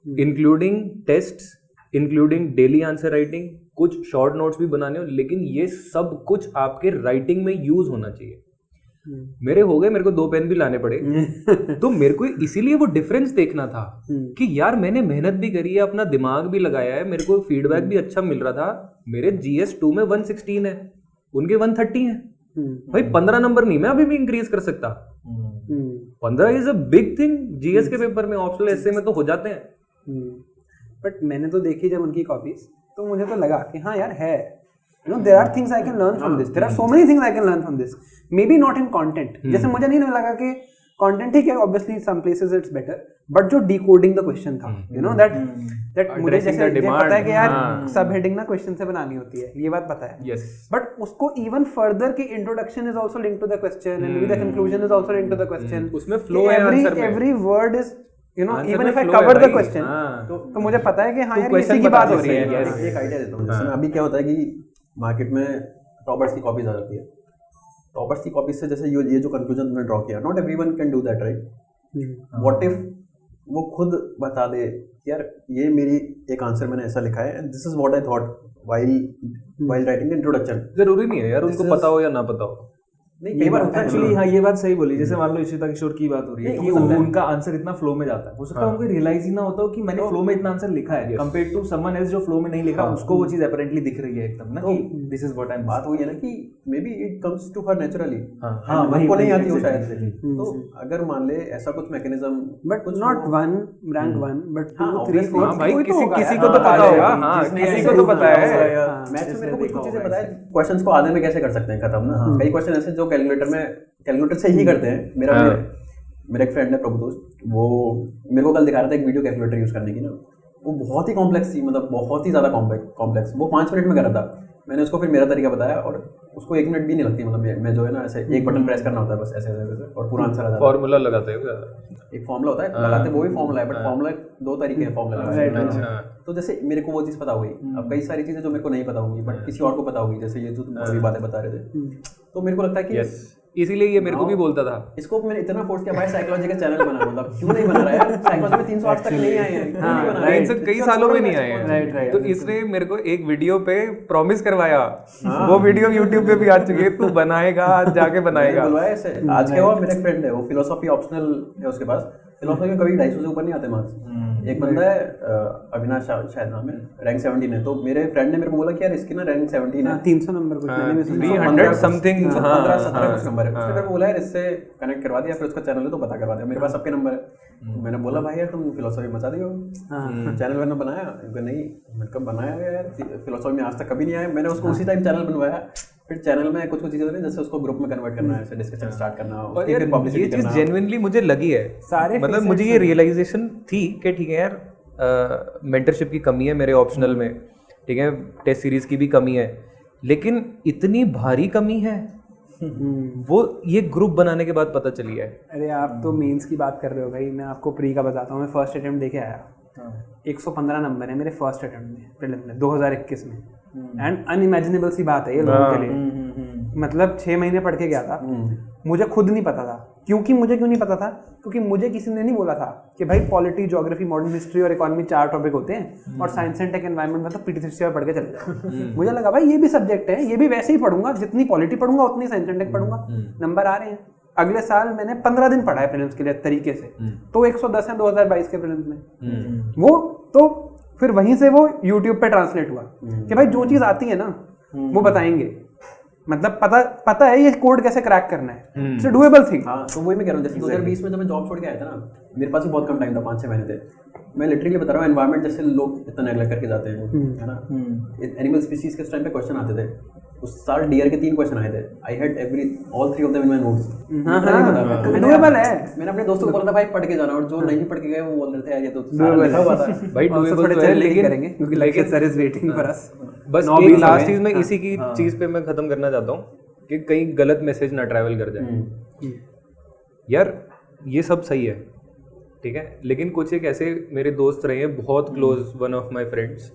including tests, including daily answer writing, कुछ शॉर्ट नोट्स भी बनाने हो, लेकिन ये सब कुछ आपके राइटिंग में यूज होना चाहिए. मेरे हो गए, मेरे को 2 पेन भी लाने पड़े. तो मेरे को इसीलिए वो डिफरेंस देखना था कि यार मैंने मेहनत भी करी है, अपना दिमाग भी लगाया है, मेरे को फीडबैक भी अच्छा मिल रहा था. मेरे GS2 में 116 है, उनके 130 है. भाई 15 नंबर नहीं मैं अभी भी इंक्रीज कर सकता. 15 is a big thing. GS के पेपर में, ऑप्शनल एसे में तो हो जाते हैं. बट मैंने तो देखी जब उनकी कॉपीज, तो मुझे तो लगा कि हाँ यार है, you know, there are things I can learn from this. There are so many things I can learn from this. Maybe not in content. जैसे मुझे नहीं लगा कि कंटेंट ठीक है, obviously some places it's better, but जो decoding the question था, you know that मुझे जैसे पता है कि यार सब हेडिंग ना क्वेश्चन से बनानी होती है, ये बात पता है. Yes. बट उसको even further की introduction is also linked to the question and maybe the conclusion is also linked to the question. उसमें flow है आंसर में. Every word is, you know, even if I cover the question, तो मुझे पता है कि हाँ यार इसी की बात हो रही है. एक आइडिया देता हूँ. जैसे अभी क्या होता है कि मार्केट में टॉपर्स की कॉपीज आ जाती है. टॉपर्स की कॉपीज से जैसे ये जो कंक्लूजन तुमने ड्रॉ किया, not everyone can do that right. What if वो खुद बता दे यार ये मेरी एक आंसर मैंने ऐसा लिखा है, this is what I thought while writing the introduction. जरूरी नहीं है यार उनको पता हो या ना पता हो. नहीं कई बार एक्चुअली हाँ ये बात सही बोली. जैसे मान लो इशिता किशोर की बात हो रही है कि उनका आंसर इतना फ्लो में जाता है, हो सकता है उनको रियलाइज ही ना होता हो कि मैंने फ्लो में इतना आंसर लिखा है, कंपेयर टू समवन एल्स जो फ्लो में नहीं लिखा, उसको वो चीज अपरेंटली दिख रही है एकदम ना कि this is what I am. बात वही है ना कि maybe it comes to her naturally. हाँ हमको नहीं आती हो शायद से. तो अगर मान ले ऐसा कुछ mechanism, but not 1 rank 1 but 2 3 4. भाई किसी को तो पता होगा. हाँ किसी को तो पता है. मैथ्स में मेरे को कुछ चीजें पता है. क्वेश्चंस को आधे में कैसे कर सकते हैं खत्म ना. कई क्वेश्चन ऐसे जो कैलकुलेटर से ही करते हैं. मेरा मेरा एक फ्रेंड है प्रभुतोष, वो मेरे को कल दिखा रहा था एक वीडियो कैलकुलेटर यूज़ करने की ना, वो बहुत ही कॉम्प्लेक्स थी, मतलब बहुत ही ज़्यादा कॉम्प्लेक्स। वो 5 मिनट में कर रहा था। मैंने उसको फिर मेरा तरीका बताया और उसको 1 मिनट भी नहीं लगती, मतलब मैं जो है ना ऐसे एक बटन प्रेस करना होता है बस ऐसे और पूरा आंसर आ जाता है। फॉर्मूला लगाते हो क्या? एक फॉर्मूला होता है, लगाते वो भी फॉर्मूला है, बट फॉर्मूला 2 तरीके हैं फॉर्मूला लगाने। तो जैसे मेरे को वो चीज़ पता हो गई, अब कई सारी चीज़ें जो मेरे को नहीं पता होंगी बट किसी और को पता होगी, जैसे ये जो तुम अभी बातें बता रहे थे, तो मेरे को लगता है कि इसीलिए ये मेरे को भी बोलता था। इसको मैंने इतना फोर्स किया भाई साइकोलॉजी का चैनल बना, मतलब क्यों नहीं बना रहा यार, साइकोलॉजी में 300 आज तक नहीं आए हैं, क्यों नहीं बना रहा है? इनसे कई सालों में नहीं आए हैं। तो इसने मेरे को एक वीडियो पे प्रॉमिस करवाया, वो वीडियो YouTube पे भी आ चुकी है, तू बनाएगा, आज जाके बनाएगा। बुलवाया ऐसे। आज क्या हुआ, मेरा एक फ्रेंड है, वो फिलोसॉफी ऑप्शनल है उसके पास, फिलोसॉफी में कभी 250 से ऊपर नहीं आते मार्क्स। एक बंदा है अविनाश शायद नाम है, रैंक 17 है। तो मेरे फ्रेंड ने मेरे को बोला कि यार इसकी ना रैंक 17 है, 300 नंबर कुछ मैंने भी सुना। 300 समथिंग, 15-17 कुछ नंबर है। उसने मेरे को बोला यार इससे कनेक्ट करवा दिया, फिर उसका चैनल है तो पता करवा दिया, मेरे पास सबके नंबर है। तो मैंने बोला भाई यार तुम फिलोसॉफी मचा दियो, चैनल मैंने बनाया। नहीं मैंने कब बनाया यार, फिलोसॉफी में आज तक कभी नहीं आया। मैंने उसको उसी टाइम चैनल बनवाया, फिर चैनल में कुछ चीज़ें होती हैं जैसे उसको ग्रुप में कन्वर्ट करना है, डिस्कशन स्टार्ट करना, और यार ये चीज़ जेन्युइनली मुझे लगी है सारे, मतलब मुझे ये रियलाइजेशन थी कि ठीक है यार, मेंटरशिप की कमी है मेरे ऑप्शनल में, ठीक है, टेस्ट सीरीज की भी कमी है, लेकिन इतनी भारी कमी है वो ये ग्रुप बनाने के बाद पता चली है। अरे आप तो मेंस की बात कर रहे हो भाई, मैं आपको प्री का बताता हूँ। मैं फर्स्ट अटेम्प्ट देके आया, 115 नंबर है मेरे फर्स्ट अटेम्प्ट में, प्रीलिम में 2021 में। एंड अनइमेजिनेबल सी बात है ये लोगों के लिए। मतलब 6 महीने पढ़ के गया था, मुझे खुद नहीं पता था। क्यों नहीं पता था? क्योंकि मुझे किसी ने नहीं बोला था कि भाई पॉलिटी, ज्योग्राफी, मॉडर्न हिस्ट्री और इकोनॉमी 4 टॉपिक होते हैं और साइंस एंड टेक एनवायरनमेंट में तो PT3 पढ़ के चले जाओ। मुझे लगा भाई ये भी सब्जेक्ट है, ये भी वैसे ही पढ़ूंगा, जितनी पॉलिटी पढ़ूंगा उतनी साइंस एंड टेक पढ़ूंगा, नंबर आ रहे हैं। अगले साल मैंने 15 दिन पढ़ा है प्रीलिम्स के लिए तरीके से, तो 110 है 2022 के प्रीलिम्स में। वो तो फिर वहीं से वो यूट्यूब पे ट्रांसलेट हुआ कि भाई जो चीज़ आती है ना वो बताएंगे, मतलब पता है ये कोड कैसे क्रैक करना है, इट्स अ डूएबल थिंग। हाँ तो वही मैं कह रहा हूँ, जैसे 2020 में जब मैं जॉब छोड़ के आया था ना, मेरे पास भी बहुत कम टाइम था, 5-6 महीने थे। मैं लिटरली बता रहा हूँ, एनवायरनमेंट जैसे लोग इतना नेगलेक्ट करके जाते हैं, है ना, एनिमल स्पीशीज के टाइम पे क्वेश्चन आते थे, उस साल डियर के 3 क्वेश्चन आए थे। I had all 3 of them in my notes. Doable है। मैंने अपने दोस्तों को बोला था भाई पढ़ के जाना, और जो नहीं पढ़ के गए वो बोल रहे थे यार ये तो सारा लिखा हुआ था। भाई डूएबल तो है, लेकिन करेंगे क्योंकि lecture sir is waiting for us. बस एक लास्ट चीज मैं इसी की चीज पे मैं खत्म करना चाहता हूँ कि कहीं गलत मैसेज ना ट्रैवल कर जाए। यार ये सब सही है, ठीक है, लेकिन कुछ एक ऐसे मेरे दोस्त रहे हैं बहुत close, one of my friends,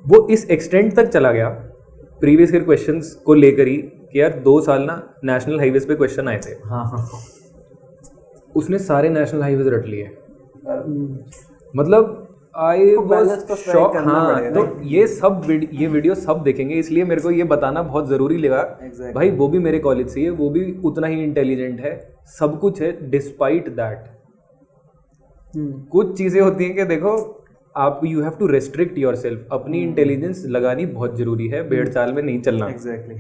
वो इस एक्सटेंट तक चला गया प्रीवियस ईयर क्वेश्चंस को लेकर ही कि यार 2 साल ना नेशनल हाईवेज पे क्वेश्चन आए थे। उसने सारे नेशनल हाईवेज रट लिए, मतलब आई वाज शॉक। हाँ, तो ये वीडियो सब देखेंगे, इसलिए मेरे को ये बताना बहुत ज़रूरी लगा। भाई वो भी मेरे कॉलेज से है, वो भी उतना ही इंटेलिजेंट है, सब कुछ है, डिस्पाइट दैट कुछ चीज़ें होती हैं कि देखो आप you have to restrict yourself, अपनी इंटेलिजेंस लगानी बहुत ज़रूरी है, भेड़ चाल में नहीं चलना। एग्जैक्टली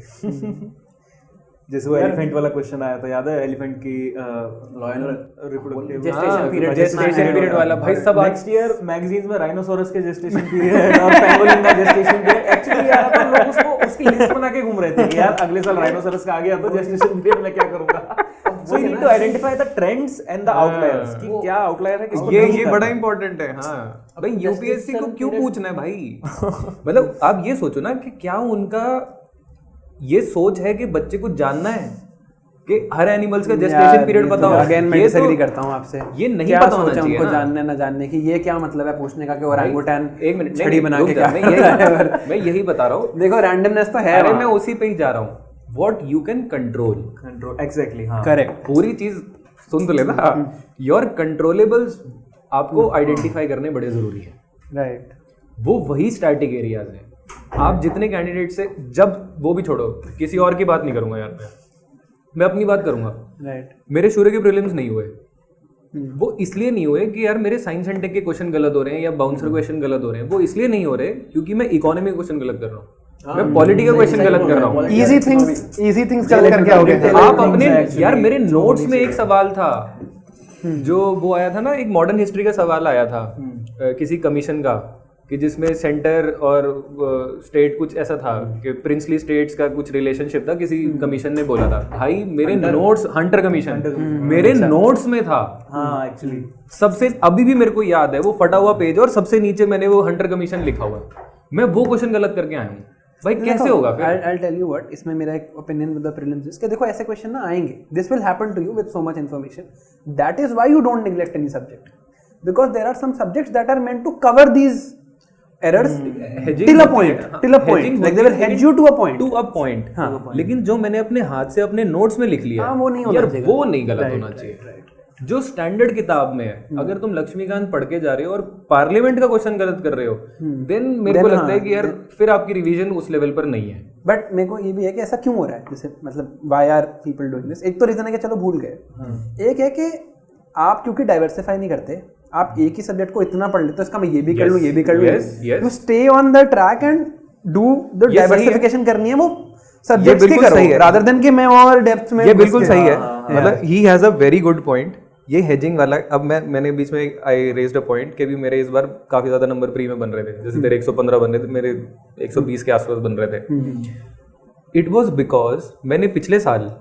जैसे वो एलिफेंट वाला क्वेश्चन आया था, याद है एलिफेंट की रिप्रोडक्टिव जेस्टेशन पीरियड वाला, भाई सब नेक्स्ट ईयर मैगजीन्स में राइनोसोरस के जेस्टेशन पीरियड और पेंगोलिन का जेस्टेशन पीरियड एक्चुअली यार तो लोग उसको उसकी लिस्ट बना के घूम रहे थे कि यार अगले साल राइनोसोरस का आ गया तो जेस्टेशन पीरियड में क्या करूंगा। So you need to identify the trends and the outliers कि क्या आउटलायर है, किसको ये बड़ा इंपॉर्टेंट है। हाँ भाई यूपीएससी को क्यों पूछना है भाई, मतलब आप ये सोचो ना कि क्या उनका ये सोच है कि बच्चे को जानना है कि हर एनिमल्स का जेस्टेशन पीरियड पता हो। अगेन मैं डिसएग्री करता हूं आपसे, ये नहीं पता होना चाहिए उनको जानने ना जानने की, ये क्या मतलब है पूछने का कि ओरंगुटैन एक मिनट छड़ी बना के क्या। मैं यही बता रहा हूँ, देखो रैंडमनेस तो है। अरे मैं उसी पे ही जा रहा हूँ, what you can control, exactly correct, पूरी चीज सुन तो लेना। योर कंट्रोलेबल्स आपको आइडेंटिफाई करने बड़े जरूरी है, राइट। वो वही स्टैटिक एरियाज हैं। आप जितने कैंडिडेट से, जब वो भी छोड़ो, किसी और की बात नहीं करूंगा यार, मैं अपनी बात करूंगा। राइट, मेरे शुरू के प्रीलिम्स नहीं हुए, वो इसलिए नहीं हुए कि यार मेरे साइंस एंड टेक के क्वेश्चन गलत हो रहे हैं या बाउंसर क्वेश्चन गलत हो रहे हैं, वो इसलिए नहीं हो रहे क्योंकि मैं इकोनॉमी क्वेश्चन गलत कर रहा हूँ, मैं पॉलिटिकल क्वेश्चन गलत कर रहा हूँ। इजी थिंग्स गलत करके आओगे आप अपने यार मेरे नोट्स में एक सवाल था जो वो आया था ना, एक मॉडर्न हिस्ट्री का सवाल आया था किसी कमीशन का, कि जिसमें सेंटर और स्टेट कुछ ऐसा था कि प्रिंसली स्टेट्स का कुछ रिलेशनशिप था, किसी कमीशन ने बोला था भाई मेरे नोट्स, हंटर कमीशन मेरे नोट्स में था। हाँ एक्चुअली सबसे अभी भी मेरे को याद है वो फटा हुआ पेज और सबसे नीचे मैंने वो हंटर कमीशन लिखा हुआ है। मैं वो क्वेश्चन गलत करके आया हूँ भाई, कैसे होगा फिर? I'll tell you what, इसमें मेरा एक opinion with the prelims is कि देखो ऐसे क्वेश्चन ना आएंगे, this will happen to you with so much information, that is why you don't neglect any subject, because there are some subjects that are meant to cover these errors till a point, like they will hedge you to a point. हाँ, लेकिन जो मैंने अपने हाथ से अपने नोट्स में लिख लिया हाँ, वो नहीं होना यार, चाहिए। वो नहीं गलत होना चाहिए। जो स्टैंडर्ड किताब में है, अगर तुम लक्ष्मीकांत पढ़ के जा रहे हो और पार्लियामेंट का क्वेश्चन गलत कर रहे हो, देन मेरे को लगता है कि यार फिर आपकी रिवीजन उस लेवल पर नहीं है। बट मेरे को ये भी है कि ऐसा क्यों हो रहा है, जैसे मतलब why are people doing this. एक तो रीजन है कि चलो भूल गए, एक है कि आप क्योंकि डाइवर्सिफाई नहीं करते, आप एक ही सब्जेक्ट को इतना पढ़ लेते हो, इसका मैं ये भी कर लूँ, ये भी कर लूँ, you stay on the track and do the diversification करनी है वो सब्जेक्ट्स की करो, रादर देन कि मैं और डेप्थ में। ये बिल्कुल सही है, मतलब he has a very good point. ये हेजिंग वाला, अब मैंने बीच में आई रेज्ड अ पॉइंट कि भी मेरे इस बार काफी ज्यादा नंबर प्री में बन रहे थे, जैसे तेरे 115 बन रहे थे, मेरे 120 के आसपास बन रहे थे। इट वाज बिकॉज मैंने पिछले साल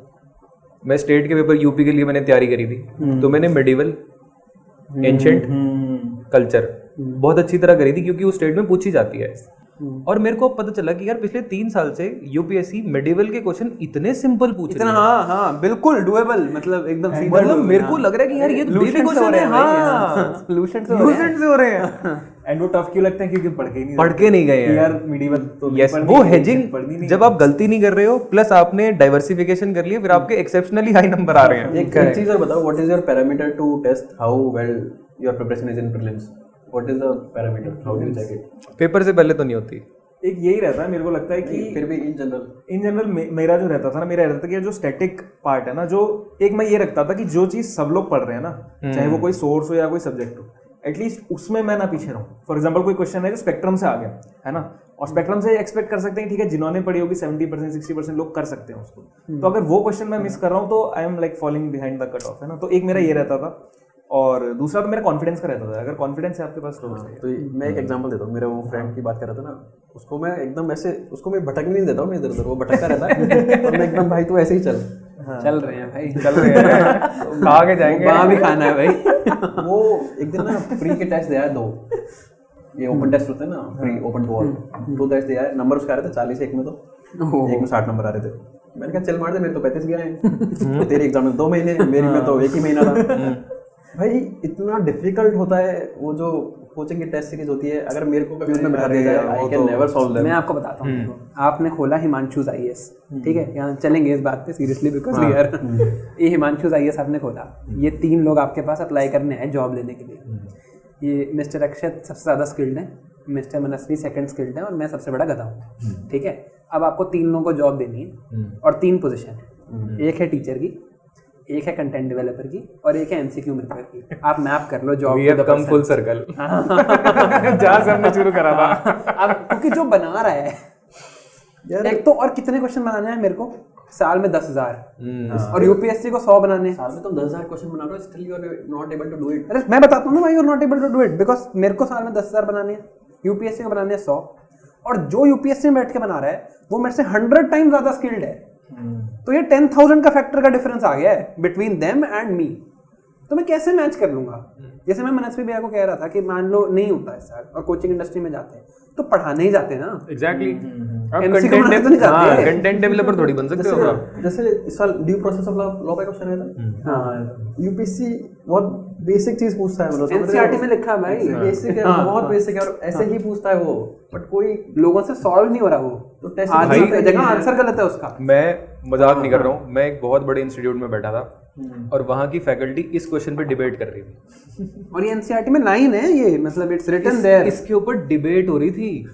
मैं स्टेट के पेपर यूपी के लिए मैंने तैयारी करी थी, तो मैंने मेडिवल एंशिएंट कल्चर बहुत अच्छी तरह करी थी क्योंकि उस स्टेट में पूछी जाती है। और मेरे को पता चला कि यार पिछले 3 साल से यूपीएससी मेडिवल के क्वेश्चन इतने सिंपल पूछ रही है। हाँ बिल्कुल डुएबल, मतलब एकदम सीधा। मतलब मेरे को लग रहा है कि यार ये बेसिक क्वेश्चन है। हाँ, लूसेंट से हो रहे हैं। एंड वो टफ क्यों लगते हैं क्योंकि पढ़ के नहीं गए हैं यार मीडियम तो। यस, वो हेजिंग जब आप गलती नहीं कर रहे हो प्लस आपने डाइवर्सिफिकेशन कर लिया, फिर आपके एक्सेप्शनली हाई नंबर आ रहे हैं। एक चीज और बताओ, what is your parameter to test how well your preparation is in prelims? What is the parameter, how do you check it? Paper से पहले तो नहीं होती। एक यही रहता है, मेरे को लगता है कि फिर भी इन जनरल मेरा जो रहता था ना, मेरा रहता था कि जो स्टैटिक पार्ट है ना, जो एक मैं ये रखता था कि जो चीज सब लोग पढ़ रहे हैं ना, चाहे वो कोई सोर्स हो या कोई सब्जेक्ट हो, एटलीस्ट उसमें मैं ना पीछे रहूं। फॉर एग्जांपल कोई क्वेश्चन है जो स्पेक्ट्रम से आ गया है ना, और स्पेक्ट्रम से एक्सपेक्ट कर सकते हैं ठीक है, जिन्होंने पढ़ी होगी 70% 60% लोग कर सकते हैं उसको, तो अगर वो क्वेश्चन मैं मिस कर रहा हूँ तो I am like falling behind the cut off, है ना। तो एक मेरा ये रहता था, और दूसरा तो मेरा कॉन्फिडेंस का रहता था। अगर कॉन्फिडेंस है आपके पास तो मैं एक एग्जांपल देता हूँ। मेरे वो फ्रेंड की बात कर रहा था ना, उसको मैं एकदम ऐसे, उसको मैं भटकने नहीं देता हूँ, मैं इधर उधर, वो भटकता रहता है और मैं एकदम भाई तू ऐसे ही चल। चल रहे हैं भाई, चल रहे हैं, खा के जाएंगे, वहाँ भी खाना है भाई। वो एक दिन ना प्री के टेस्ट दिया है 2, ये ओपन टेस्ट होते हैं ना, pre open to all, 2 test दिया है। नंबर उसके आ रहे थे 40 एक में, तो एक में 60 नंबर आ रहे थे। मैंने कहा चल मार दे, मेरे तो 35 गया है, तेरे एग्जाम में 2 महीने, मेरी में तो 1 ही महीना था। भाई इतना डिफिकल्ट होता है वो जो कोचिंग की टेस्ट सीरीज होती है, अगर मेरे को कभी उसमें बैठा दिया जाए, I can never solve them. मैं आपको बताता हूँ, आपने खोला हिमांशुज IAS, ठीक है, यहाँ चलेंगे इस बात पे सीरियसली, बिकॉज यार ये हिमांशुज IAS आपने खोला, ये 3 लोग आपके पास अप्लाई करने हैं जॉब लेने के लिए। ये मिस्टर अक्षत सबसे ज़्यादा स्किल्ड है, मिस्टर मनस्वी सेकंड स्किल्ड है, और मैं सबसे बड़ा गधा हूँ, ठीक है। अब आपको 3 लोगों को जॉब देनी है और 3 पोजीशन है, एक है टीचर की, एक है कंटेंट डेवलपर की, और एक है MCQ मेकर की। आप मैप कर लो जॉब we have come full circle जहाँ से हमने शुरू करा था। अब क्योंकि जो बना रहा है यार, एक तो और कितने क्वेश्चन बनाने हैं मेरे को साल में 10,000, और यूपीएससी को 100 बनाने हैं। साल में तुम 10,000 क्वेश्चन बना रहे हो, still you are not able to do it. अरे मैं बताता हूँ ना, why you are not able to do it, because मेरे को साल में 10,000 बनाने हैं, यूपीएससी को बनाने हैं 100, और जो यूपीएससी में बैठ के बना रहा है वो मेरे से 100 टाइम ज्यादा स्किल्ड है। तो ये 10,000 का फैक्टर का डिफरेंस आ गया है बिटवीन देम एंड मी, तो मैं कैसे मैच कर लूंगा? जैसे मैं मनस्वी भैया को कह रहा था कि मान लो नहीं होता है सर, और कोचिंग इंडस्ट्री में जाते हैं तो पढ़ाने ही जाते हैं ना। एग्जैक्टली, कंटेंट डेवलपर थोड़ी बन सकते हो आप। जैसे इस साल ड्यू प्रोसेस ऑफ लॉ का क्वेश्चन है था, हाँ, यूपीएससी बहुत बेसिक चीज पूछता है, मतलब एनसीईआरटी में लिखा है भाई, बेसिक है, बहुत बेसिक है, और ऐसे ही पूछता है वो, बट कोई लोगों से सॉल्व नहीं हो रहा वो, तो टेस्ट जगह आंसर गलत है उसका। मैं मजाक नहीं कर रहा हूँ, मैं एक बहुत बड़े इंस्टीट्यूट में बैठा था और वहाँ की फैकल्टी इस क्वेश्चन पे डिबेट कर रही थी, और ये एनसीईआरटी में 9 है ये, मतलब इट्स रिटन देयर। इसके ऊपर डिबेट हो रही थी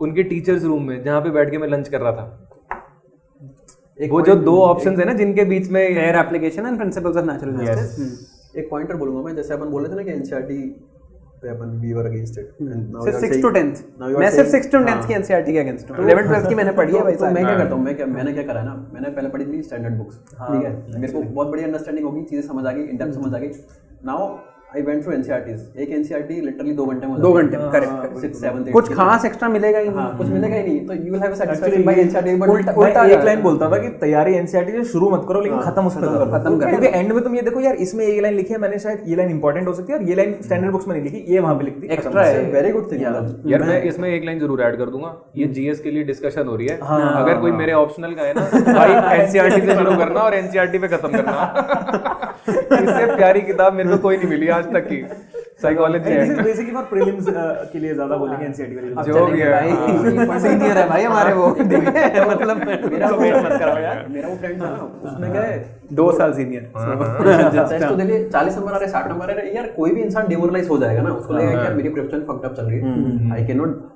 उनके टीचर्स रूम में, जहाँ पे बैठ के मैं लंच कर रहा था। वो जो 2 ऑप्शंस है ना जिनके बीच में fair application and principles of natural justice. एक पॉइंटर बोलूंगा मैं, जैसे अपन बोले थे ना कि एनसीईआरटी पे अपन वी वर अगेंस्ट इट, सिर्फ 6 to 10th, मैं सिर्फ 6 to 10th की एनसीईआरटी के अगेंस्ट हूं। 11th 12th की मैंने पढ़ी है भाई। तो मैं क्या करता हूँ, मैंने क्या करा है ना, मैंने पहले पढ़ी थी स्टैंडर्ड बुक्स, ठीक है, मेरे को बहुत बड़ी अंडरस्टैंडिंग होगी, चीजें समझ आ गई, इन डेप्थ समझ आ गई। Now I went through NCERTs, एक एनसीईआरटी लिटरली 2 घंटे में 2 घंटे में, करेक्ट, 6, 7, 8 कुछ खास एक्स्ट्रा मिलेगा ही नहीं। हाँ, कुछ मिलेगा ही नहीं, तो you will have a Actually, satisfaction bye NCERT, but उल्टा मैं एक लाइन बोलता था कि तैयारी एनसीईआरटी से शुरू मत करो, लेकिन खत्म उस पे करो। खत्म करो। क्योंकि एंड में तुम ये देखो यार, इसमें ये लाइन लिखी है, मैंने शायद ये लाइन इंपॉर्टेंट हो सकती है और ये लाइन स्टैंडर्ड बुक्स में नहीं लिखी, ये वहां पे लिख दी, Extra है। Very good thing. यार मैं इसमें एक लाइन जरूर ऐड कर दूंगा, ये जीएस के लिए डिस्कशन हो रही है, अगर कोई मेरे ऑप्शनल का है ना, भाई एनसीईआरटी से शुरू करना और एनसीईआरटी पे खत्म करना। इससे प्यारी किताब मेरे को कोई नहीं मिली आज तक की, साइकोलॉजी है। बेसिकली फॉर प्रिलिम्स के लिए ज्यादा बोलेंगे एनसीईआरटी वाली। जो भी है, भाई सीनियर है भाई हमारे वो, मतलब मेरा वो फ्रेंड था ना, उसमें क्या है 2 साल सीनियर। टेस्ट तो देखिए 40 नंबर आ रहे, 60 नंबर आ रहे, यार कोई भी इंसान डिमोरलाइज हो जाएगा ना, उसको लगेगा कि यार मेरी प्रिपरेशन फक्ड अप चल रही है, I can not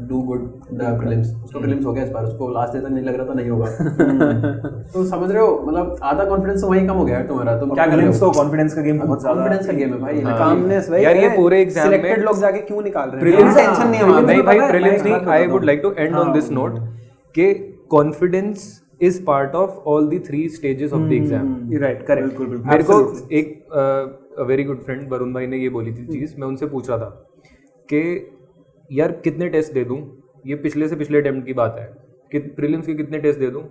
do good the prelims. उसको प्रीलिम्स हो गया इस बार, उसको लास्ट डे तक नहीं लग रहा था नहीं होगा। तो समझ रहे हो, मतलब आधा कॉन्फिडेंस तो वहीं कम हो गया है तुम्हारा, तो क्या करें? तो कॉन्फिडेंस का गेम बहुत ज्यादा, कॉन्फिडेंस का गेम है भाई। कामनेस भाई यार ये पूरे एग्जाम में सिलेक्टेड लोग जाके क्यों निकाल रहे हैं, प्रीलिम्स टेंशन नहीं है वहाँ पे। नहीं भाई, प्रीलिम्स नहीं, I would like to end on this note कि confidence is part of all the 3 stages of the exam. Right, correct. मेरे को एक वेरी गुड फ्रेंड वरुण भाई ने ये बोली थी चीज़, मैं उनसे पूछ रहा था कि यार कितने टेस्ट दे दूं, ये पिछले से पिछले अटेम्प्ट की बात है कि प्रीलिम्स के कितने टेस्ट दे दूं,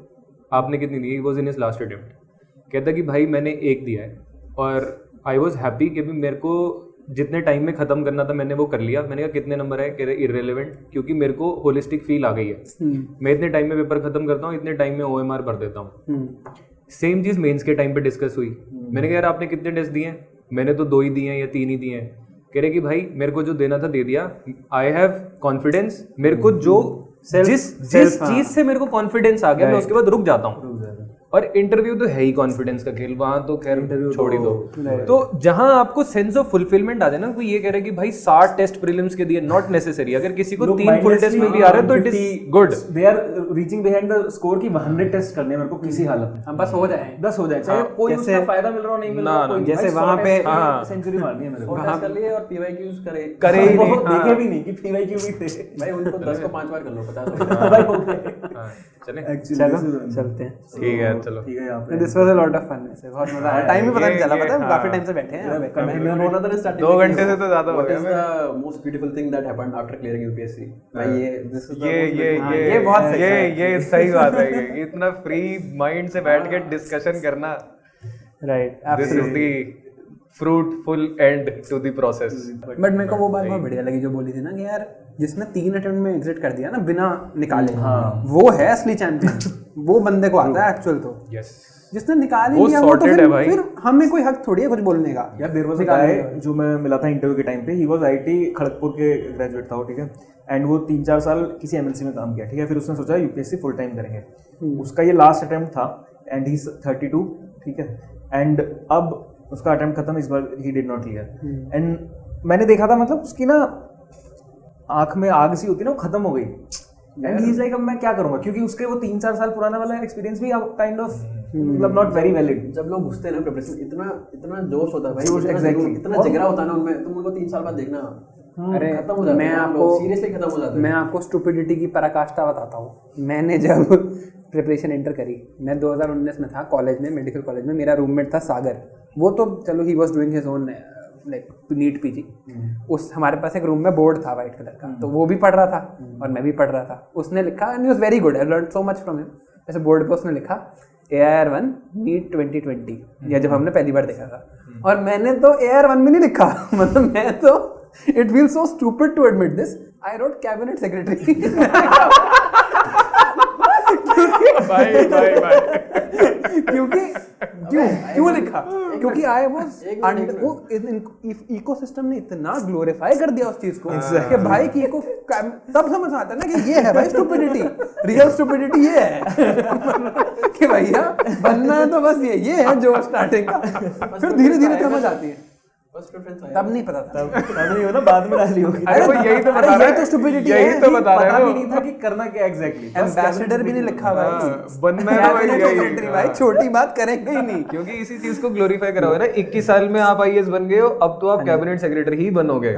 आपने कितनी दी? Was in his last attempt. कहता कि भाई मैंने 1 दिया है और आई वाज हैप्पी कि भी मेरे को जितने टाइम में ख़त्म करना था मैंने वो कर लिया। मैंने कहा कितने नंबर है, कह रहे इररिलेवेंट, क्योंकि मेरे को होलिस्टिक फील आ गई है, मैं इतने टाइम में पेपर खत्म करता हूँ, इतने टाइम में OMR भर देता हूँ। सेम चीज़ मेंस के टाइम पे डिस्कस हुई। मैंने कहा यार आपने कितने टेस्ट दिए हैं? मैंने तो 2 ही दिए हैं या 3 ही दिए हैं। कह रहे कि भाई मेरे को जो देना था दे दिया, आई हैव कॉन्फिडेंस, मेरे को जो जिस चीज से मेरे को कॉन्फिडेंस आ गया मैं उसके बाद रुक जाता हूँ। और इंटरव्यू तो है ही कॉन्फिडेंस का खेल, वहां तो खैर छोड़ ही दो। तो जहां आपको सेंस ऑफ फुलफिलमेंट आ जाए ना, कोई ये कह रहा है कि भाई 60 टेस्ट प्रीलिम्स के दिए, नॉट नेसेसरी। अगर किसी को 3 फुल टेस्ट में भी आ रहा है तो it is good. They are reaching behind the score की 100 टेस्ट करने मेरे को किसी हालत में, हम बस हो जाए 10 हो जाए, चाहे कोई उसका फायदा मिल रहा हो नहीं मिल रहा हो, जैसे वहां पे सेंचुरी मारनी है मेरे को, टेस्ट कर लिए और पीवाईक्यूज करे ही नहीं, देखे भी नहीं कि पीवाईक्यू भी थे भाई, उनको 10 को 5 बार कर लो, 50 चले चलो चलते हैं। ठीक है, चलो ठीक है। यहाँ पे this was a lot of fun, ऐसे बहुत मजा आया, टाइम ही पता नहीं चला, पता है काफी टाइम से बैठे हैं यहाँ पे। मैं रोना था स्टार्टिंग 2 घंटे से तो ज्यादा हो व्हाट गया। Is the most beautiful thing that happened after clearing UPSC? भाई ये दिस इज ये बहुत सही ये सही बात है कि इतना फ्री माइंड से बैठ के डिस्कशन करना, right. This is the fruitful end to the process. But मेरे को वो बात बहुत बढ़िया लगी जो बोली थी ना कि यार जिसने 3 अटेम्प्ट में एग्जिट कर दिया ना बिना निकाले, वो है असली चैंपियन। वो बंदे को आता है एक्चुअल, तो यस, जिसने निकाल ही वो लिया वो तो sorted है भाई। फिर हमें कोई हक थोड़ी है कुछ बोलने का। यार देयर वाज अ गाय जो मैं मिला था इंटरव्यू के टाइम पे, ही वाज आईटी खड़गपुर के ग्रेजुएट था वो, ठीक है, एंड वो 3-4 साल किसी एमएनसी में काम किया, ठीक है, फिर उसने सोचा यूपीएससी फुल टाइम करेंगे। उसका ये लास्ट अटेम्प्ट था एंड ही 32, ठीक है, एंड अब उसका अटेम्प्ट खत्म, इस बार he did not clear. And मैंने देखा था, मतलब उसकी ना आंख में आग सी होती है ना, वो खत्म हो गई। एंड ही इज लाइक अब मैं क्या करूंगा, क्योंकि उसके वो 3-4 साल पुराना वाला एक्सपीरियंस भी अब काइंड ऑफ मतलब नॉट वेरी वैलिड। जब लोग घुसते हैं ना प्रिपरेशन, इतना जोश होता है भाई, जोश, exactly। इतना जिगरा होता है ना उनमें, तुम उनको 3 साल बाद देखना अरे खत्म हो जाता मैं है, आपको सीरियसली खत्म हो जाता है। मैं आपको स्टुपिडिटी की पराकाष्ठा बताता हूँ। मैंने जब प्रिपरेशन एंटर करी, मैं 2019 में था कॉलेज में, मेडिकल कॉलेज में। मेरा रूममेट था सागर, वो तो चलो he was doing his own like NEET PG. उस हमारे पास एक रूम में बोर्ड था वाइट कलर का, तो वो भी पढ़ रहा था और मैं भी पढ़ रहा था। उसने लिखा and he was very good, I learned so much from him. ऐसे बोर्ड पे उसने लिखा AIR1 नीट 2020, या जब हमने पहली बार देखा था, और मैंने तो AIR1 में नहीं लिखा। मतलब मैं तो it feels so stupid to admit this, I wrote cabinet secretary. क्यों लिखा? क्योंकि आई वाज इकोसिस्टम ने इतना ग्लोरीफाई कर दिया उस चीज को कि भाई की को तब समझ आता है ना कि ये है भाई स्टुपिडिटी, रियल स्टुपिडिटी ये है। कि भैया बनना है तो बस ये है जो स्टार्टिंग का, फिर धीरे धीरे समझ आती है। तब नहीं पता था, तब नहीं हो ना, बाद में डाली होगी। अरे वो यही तो बता रहा है, तो स्टुपिडिटी है, यही तो बता रहा पता है भी वो। नहीं था कि करना क्या एग्जैक्टली। एम्बेसडर भी नहीं लिखा भाई, बनना है तो कैबिनेट यही। सेक्रेटरी भाई, छोटी बात करेंगे ही नहीं। क्योंकि इसी चीज को ग्लोरीफाई करा हुआ है ना, 21 साल में आप IAS बन गए हो, अब तो आप कैबिनेट सेक्रेटरी ही बनोगे।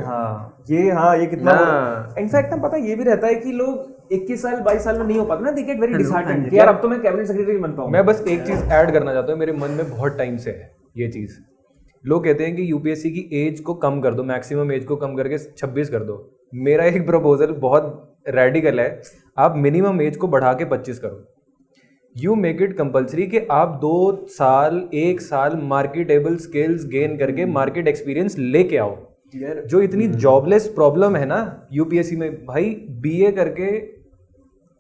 ये कितना हाँ। इनफैक्ट ना पता ये भी रहता है कि लोग 21 साल 22 साल में नहीं हो पाते ना, दे गेट वेरी डिसहार्टेंड कि यार अब तो मैं कैबिनेट सेक्रेटरी बन पाऊंगा। मैं बस एक चीज ऐड करना चाहता हूँ, मेरे मन में बहुत टाइम से है ये चीज लोग कहते हैं कि यूपीएससी की एज को कम कर दो, मैक्सिमम एज को कम करके 26 कर दो। मेरा एक प्रपोजल बहुत रेडिकल है, आप मिनिमम एज को बढ़ा के 25 करो। यू मेक इट कंपल्सरी कि आप 2 साल 1 साल मार्केटेबल स्किल्स गेन करके मार्केट एक्सपीरियंस लेके आओ। जो इतनी जॉबलेस प्रॉब्लम है ना यूपीएससी में, भाई बीए करके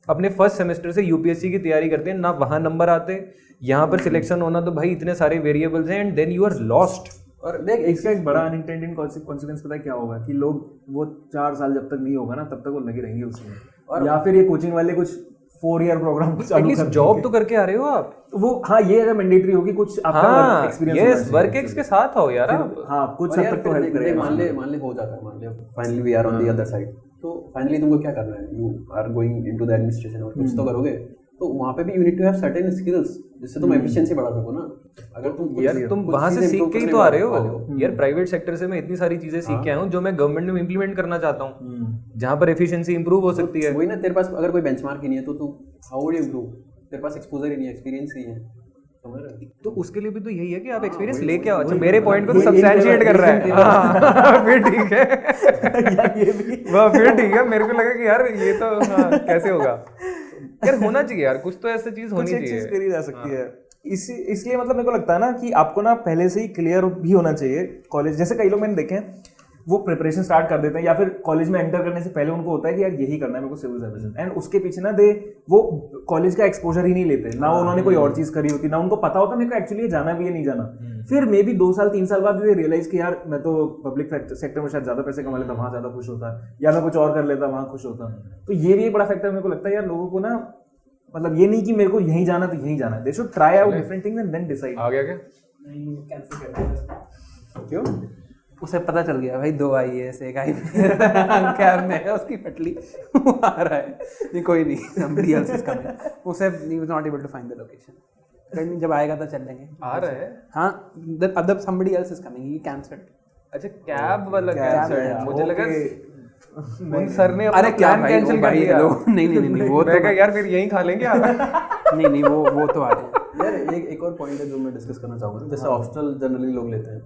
अपने फर्स्ट सेमेस्टर से यूपीएससी की तैयारी करते हैं ना, वहां नंबर आते, यहाँ पर सिलेक्शन होना, तो भाई इतने सारे वेरिएबल्स हैं and then you are lost. और देख इसका एक बड़ा अनइंटेंडेड कॉन्सिक्वेंस पता है क्या होगा कि लोग वो 4 साल जब तक नहीं होगा ना तब तक वो लगे रहेंगे उसमें, और या फिर ये कोचिंग वाले कुछ 4 ईयर प्रोग्राम एटलीस्ट जॉब तो करके आ रहे हो आप, वो हाँ ये अगर मैंडेटरी होगी कुछ आपका एक्सपीरियंस यस वर्क एक्स के साथ आओ यार आप। हाँ कुछ हद तक तो हेल्प करेगा। मान ले हो जाता है, मान ले finally we are on the other side, तो फाइनली तुमको क्या करना है, you are going into the administration और कुछ तो करोगे, तो वहाँ पे भी you need to have certain skills जिससे तुम एफिशिएंसी बढ़ा सको ना। अगर तुम यार तुम वहां से सीख के ही तो आ रहे हो यार। प्राइवेट सेक्टर से मैं इतनी सारी चीजें सीख के आया हूँ जो मैं गवर्नमेंट में इम्प्लीमेंट करना चाहता हूँ, जहाँ पर एफिशिएंसी इंप्रूव हो सकती है। वही ना, तेरे पास अगर कोई बेंचमार्क ही नहीं है तो तू हाउ वुड यू इंप्रूव, तेरे पास एक्सपोजर ही नहीं है, एक्सपीरियंस ही है, समझ रहे हो? तो उसके लिए भी तो यही है कि आप एक्सपीरियंस लेके आओ। अच्छा मेरे पॉइंट को तो सब्सटैंशिएट कर रहा है, हाँ, फिर ठीक है वाह फिर ठीक है। मेरे को लगा कि यार ये तो हाँ, कैसे होगा यार, होना चाहिए यार कुछ तो ऐसी चीज होनी चाहिए, चीज करी जा सकती है। इसलिए मतलब मेरे को लगता है ना कि आपको ना पहले से ही क्लियर भी होना चाहिए कॉलेज। जैसे कई लोग मैंने देखे हैं वो प्रिपरेशन स्टार्ट कर देते हैं या फिर कॉलेज में एंटर करने से पहले उनको होता है कि यार यही करना है मेरे को सिविल सर्विसेज, एंड उसके पीछे ना वो कॉलेज का एक्सपोजर ही नहीं लेते ना, उन्होंने कोई और चीज करी होती ना, उनको पता होता मेरे को एक्चुअली जाना भी है नहीं जाना। फिर मे बी 2 साल 3 साल बाद ये रियलाइज कि यार मैं तो पब्लिक सेक्टर में शायद ज्यादा पैसे कमा लेता, वहां ज्यादा खुश होता, या मैं कुछ और कर लेता वहां खुश होता। तो ये भी एक बड़ा फैक्टर मेरे को लगता है यार, लोगों को ना मतलब ये नहीं कि मेरे को यहीं जाना तो यहीं जाना है, they should try out different things and then decide. आ गया क्या? नहीं कैंसिल कर दिया। क्यों? उसे पता चल गया भाई 2 IAS एक आई कैब में है, उसकी पटली वो आ रहा है। नहीं कोई नहीं, somebody else is coming. उसे he was not able to find the location. कहीं जब आएगा तो चल लेंगे। आ रहा है हाँ, अब somebody else is coming. He cancelled. अच्छा कैब वाला कैंसिल, है, मुझे लगा okay. उन सर ने अरे अपना क्या प्लान भाई, कैंसिल वो कर भाई दिया। हेलो नहीं वो मैं कहा यार फिर यहीं खा लेंगे आप। नहीं वो तो आ रहे हैं। यार एक और पॉइंट है जो मैं डिस्कस करना चाहूँगा, जैसे ऑप्शनल जनरली लोग लेते हैं,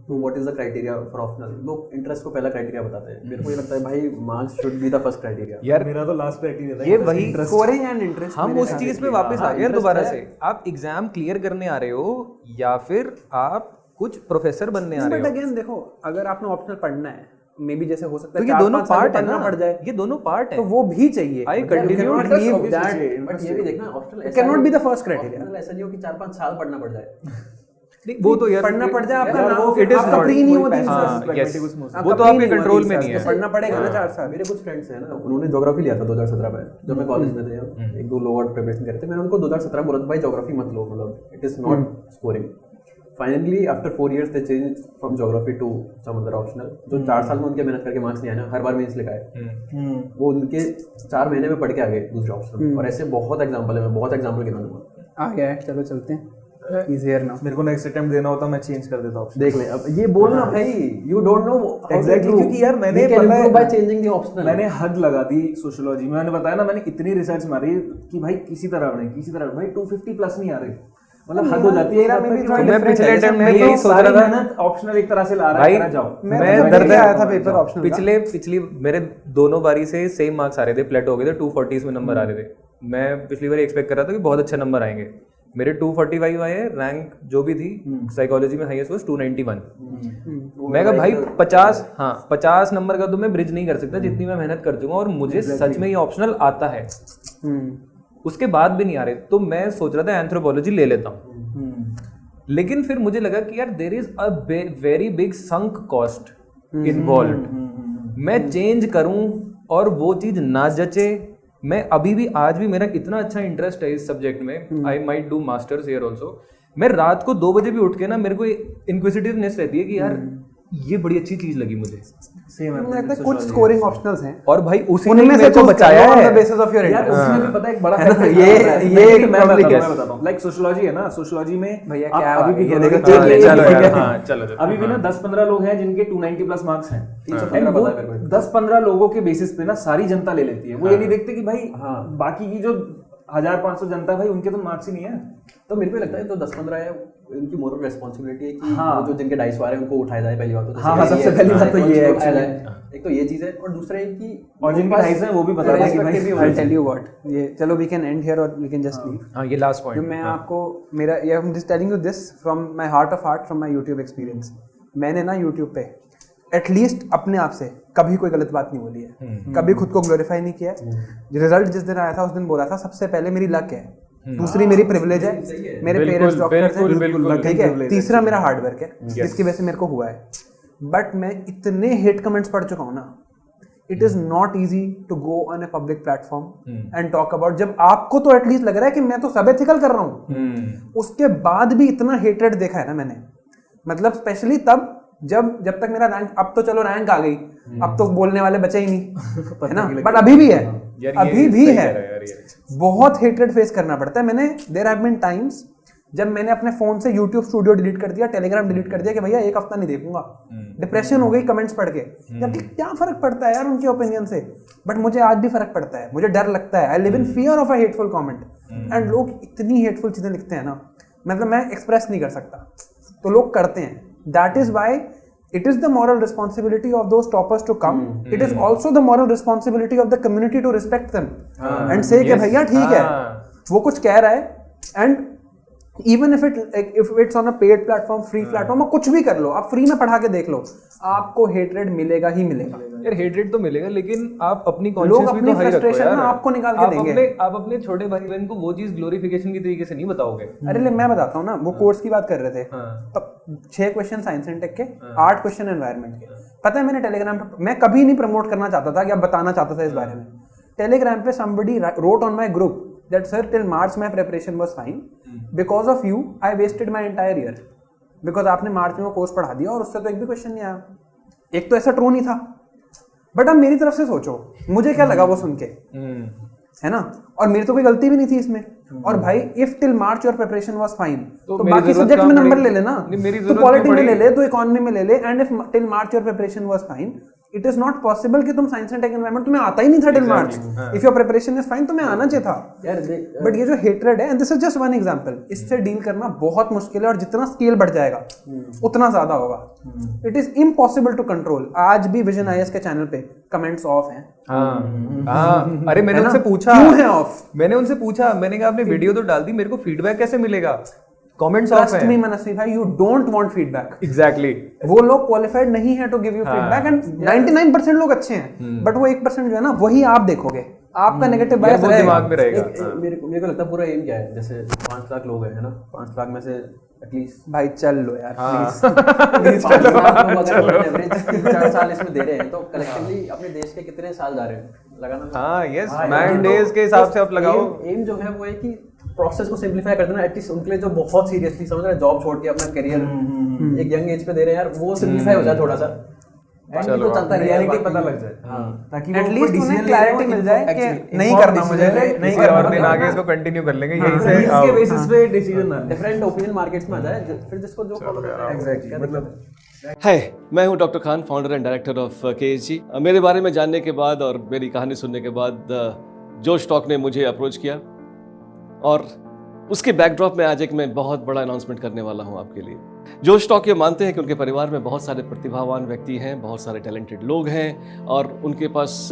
तो what is the criteria for optional? लोग इंटरेस्ट को पहला क्राइटेरिया बताते हैं, मेरे को ये लगता है भाई marks should be the first criteria. यार मेरा तो लास्ट क्राइटेरिया था ये वही स्कोरिंग एंड इंटरेस्ट। हम उस चीज पे वापस आ गए दोबारा से। आप एग्जाम क्लियर करने आ रहे हो या फिर आप कुछ प्रोफेसर बनने आ रहे बट हो? अगेन देखो, अगर आपने ऑप्शनल पढ़ना है मे बी जैसे हो सकता तो है ये 4-5 दोनों साल पार्ट है पढ़ना ना, पड़ जाए, ये दोनों पार्ट है तो वो भी चाहिए। आई कंटिन्यू बट ये भी देखना optional It cannot be the first criteria. ऐसा नहीं हो कि 4-5 साल पढ़ना पड़ जाए। वो तो यार पढ़ना पड़ जाए आपका यार, नाम, it is आपका not- प्री नहीं हुआ तीन हाँ, साल, yes. आपका वो तो प्री आपके नहीं हुआ कंट्रोल 3 में साल, नहीं है। तो पढ़ना पड़ेगा ना 4 साल। मेरे कुछ फ्रेंड्स हैं ना, उन्होंने ज्योग्राफी लिया था 2017 में, जब मैं कॉलेज में थे, 1-2 लोग प्रिपरेशन कर रहे थे, मैंने उनको 2017 बोला था भाई ज्योग्राफी मत लो, मतलब it is not scoring. Finally after 4 years they change from geography to some other optional. जो 4 साल में उनके मेहनत करके मार्क्स नहीं आए ना, हर बार मेंस लिखा है, वो उनके 4 महीने में पढ़ के आ गए दूसरे ऑप्शनल। और ऐसे बहुत एग्जांपल है, मैं बहुत एग्जांपल गिना दूंगा। आ गया है, चलो चलते हैं। इजियर ना, मेरे को नेक्स्ट अटेम्प्ट देना होता मैं चेंज कर देता ऑप्शन। देख ले, अब ये बोलना भाई, यू डोंट नो एग्जैक्टली, क्योंकि यार मैंने बाय चेंजिंग द ऑप्शनल, मैंने हद लगा दी सोशियोलॉजी में। मैंने बताया ना, मैंने इतनी रिसर्च मारी कि भाई किसी तरह भाई 250 प्लस नहीं आ रहे, मतलब हद हो जाती है। मैं पिछले अटेम्प्ट में यही सोच रहा था, ऑप्शनल एक तरह से ला रहा भाई है, जाओ। मैं दर्द आया था पेपर ऑप्शनल। पिछली मेरे दोनों बारी से सेम मार्क्स आ रहे थे, प्लेटो हो गए थे, 240 में नंबर आ रहे थे। मैं पिछली बार एक्सपेक्ट कर रहा था कि बहुत अच्छे नंबर आएंगे, मेरे 245 आए। रैंक जो भी थी साइकोलॉजी में हाईएस्ट वाज 291। मैं कहा भाई 50 नंबर का तो मैं ब्रिज नहीं कर सकता जितनी मैं मेहनत कर चुका हूँ, और मुझे सच में ये ऑप्शनल आता है। उसके बाद भी नहीं आ रहे, तो मैं सोच रहा था एंथ्रोपोलॉजी ले लेता हूँ। लेकिन फिर मुझे लगा कि यार there is a very big sunk cost involved. मैं चेंज करूं और वो चीज ना जचे, मैं अभी भी आज भी मेरा इतना अच्छा इंटरेस्ट है इस सब्जेक्ट में, I might do masters here also. मैं रात को 2 बजे भी उठ के ना, मेरे को इंक्विजिटिवनेस रहती है कि यार ये बड़ी अच्छी चीज लगी मुझे। मुझे लगता है कुछ स्कोरिंग ऑप्शनल्स हैं और भाई उसी उनमें ने से मेरे को चूज बचाया करो on है। the basis of your यार interest। उसमें भी पता है एक बड़ा है ना, factor ये क्या होता है? एक मैं public बताता है। हूँ, लाइक सोशियोलॉजी है ना, सोशियोलॉजी में भैया आप क्या अभी भी ये देखो, देखो, ये- चलो ये- यार, ये- हाँ, चलो। अभी भी ना 10-15 लोग हैं जिनके 290 प्लस मार्क्स हैं, 315 And वो पता है मेरे को। 10-15 लोगों के बेसिस पे ना सारी जनता ले लेती है। वो ये नहीं देखते कि भाई बाकी की जो 1500 जनता है भाई, उनके तो मार्क्स ही नहीं है। तो मेरे को लगता है तो 10-15 है उनकी मोरल रिस्पॉन्सिबिलिटी है कि हाँ। वो जो जिनके डाइस वाले हैं उनको उठाया जाए पहली बात तो। हाँ, सबसे पहली बात तो ये है actually। एक तो ये चीज़ है और दूसरा एक कि और जिनके डाइस हैं वो भी बता दें कि भाई I'll tell you what, ये चलो we can end here or we can just leave। हाँ ये लास्ट जो पॉइंट। मैं आपको मेरा ये I'm just telling you this from my heart of heart from my YouTube experience। मैंने ना YouTube पे एटलीस्ट अपने आप से कभी कोई गलत बात नहीं बोली है, कभी खुद को ग्लोरीफाई नहीं किया है। रिजल्ट जिस दिन आया था उस दिन बोला था सबसे पहले मेरी लक है, दूसरी मेरी प्रिविलेज है, मेरे पेरेंट्स डॉक्टर्स हैं, बिल्कुल, ठीक है, तीसरा मेरा हार्डवर्क है जिसकी वजह से मेरे को हुआ है। बट मैं इतने हेट कमेंट्स पढ़ चुका हूँ ना, it is not easy to go on a public platform and talk about. जब आपको तो एटलीस्ट लग रहा है कि मैं तो सब एथिकल कर रहा हूँ, उसके बाद भी इतना हेटेड देखा है ना मैंने, मतलब स्पेशली तब जब तक मेरा रैंक, अब तो चलो रैंक आ गई, अब तो बोलने वाले बचे ही नहीं है ना, बट अभी भी है, अभी भी है, बहुत हेटेड फेस करना पड़ता है। मैंने देयर हैव बीन टाइम्स जब मैंने अपने फोन से YouTube स्टूडियो डिलीट कर दिया, टेलीग्राम डिलीट कर दिया कि भैया एक हफ्ता नहीं देखूंगा, डिप्रेशन हो गई कमेंट्स पढ़ के। जबकि क्या फर्क पड़ता है यार उनके ओपिनियन से, बट मुझे आज भी फर्क पड़ता है, मुझे डर लगता है। I live in fear of a hateful comment and लोग इतनी हेटफुल चीजें लिखते हैं ना, मतलब मैं एक्सप्रेस नहीं कर सकता, तो लोग करते हैं। That is why it is the moral responsibility of those toppers to come. It is also the moral responsibility of the community to respect them and say कि भैया ठीक है, वो कुछ कह रहा है, and even if it's on a paid platform, free platform, कुछ भी कर लो, आप फ्री में पढ़ा के देख लो, आपको हेटरेड मिलेगा ही मिलेगा। यार हेटरेड तो मिलेगा, लेकिन आप अपनी लोग कॉन्शियस भी अपनी तो हाई रखो frustration यार। ना आपको निकाल के देंगे। आप अपने छोटे भाई बहन को वो चीज ग्लोरिफिकेशन की तरीके से नहीं बताओगे। अरे ले मैं बताता हूँ ना, वो कोर्स की बात कर रहे थे, तब 6 क्वेश्चन साइंस एंड टेक के, 8 क्वेश्चन एनवायरनमेंट के। पता है मैंने टेलीग्राम पे, मैं कभी नहीं प्रमोट करना चाहता था या बताना चाहता था इस बारे में, टेलीग्राम पे somebody wrote on my group that sir till March my preparation was fine, because of you I wasted my entire year, because आपने मार्च में वो कोर्स पढ़ा दिया और उससे तो एक भी क्वेश्चन नहीं आया। एक तो ऐसा ट्रू नहीं था, बट अब मेरी तरफ से सोचो मुझे क्या लगा वो सुन के, है ना, और मेरी तो कोई गलती भी नहीं थी इसमें। और भाई if till March your preparation was fine, तो बाकी सब्जेक्ट में नंबर ले लेना, तो पॉलिटी में ले ले, तो इकोनॉमी में ले ले, and if till March your preparation was fine, it is not possible कि तुम साइंस एंड टेक एनवायरनमेंट तुम्हें आता ही नहीं था till March. If your preparation is fine तुम्हें आना चाहिए था यार। बट ये जो हेटरेड है, and this is just one example, इससे डील करना बहुत मुश्किल है, और जितना स्केल बढ़ जाएगा उतना ज्यादा होगा। It is impossible to control. आज भी विजन आईएएस के चैनल पे कमेंट्स ऑफ हैं। हाँ, अरे मैंने उनसे पूछा, क्यों है ऑफ? मैंने उनसे पूछा, मैंने कहा आपने वीडियो तो डाल दी, मेरे को फीडबैक कैसे मिलेगा? Comments of trust me Manasvi भाई, you don't want feedback. Exactly, वो लोग क्वालिफाइड नहीं है to give you feedback, and 99% लोग अच्छे हैं, बट वो 1% जो है ना, वही आप देखोगे, आपका नेगेटिव बायस रहेगा, दिमाग में रहेगा। मेरे को लगता है पूरा एम क्या है, जैसे 5 लाख लोग हैं, है ना, 5 लाख में से एटलीस्ट भाई चल लो यार प्लीज 5 लाख लोग अगर एवरेज 4 साल इसमें दे रहे हैं, तो कलेक्टिवली अपने देश के कितने साल जा रहे हैं लगाना। हाँ यस, 9 डेज के हिसाब से आप लगाओ। एम जो है वो है कि प्रोसेस को सिंपलीफाई कर देना, एटलीस्ट उनके लिए जो बहुत सीरियसली समझ रहे हैं, जॉब छोड़ के अपना करियर एक यंग एज पे दे रहे हैं यार, वो सिंपलीफाई हो जाए थोड़ा सा, चलो, तो चलता है, रियलिटी पता लग जाए, ताकि एटलीस्ट उन्हें क्लैरिटी मिल जाए कि नहीं करना मुझे, नहीं और करना। दिन आगे इसको कंटिन्यू कर लेंगे यहीं से। इसके बेसिस पे डिसीजन ना डिफरेंट ओपिनियन मार्केट्स में आ जाए, फिर जिसको जो फॉलो करना है। एग्जैक्टली, मतलब हाय, मैं हूं doctor Khan, founder and director of KSG। मेरे बारे में जानने के बाद और मेरी कहानी सुनने के बाद जोश टॉक ने मुझे अप्रोच किया, और उसके बैकड्रॉप में आज एक मैं बहुत बड़ा अनाउंसमेंट करने वाला हूं आपके लिए। जोश टॉक ये मानते हैं कि उनके परिवार में बहुत सारे प्रतिभावान व्यक्ति हैं, बहुत सारे टैलेंटेड लोग हैं, और उनके पास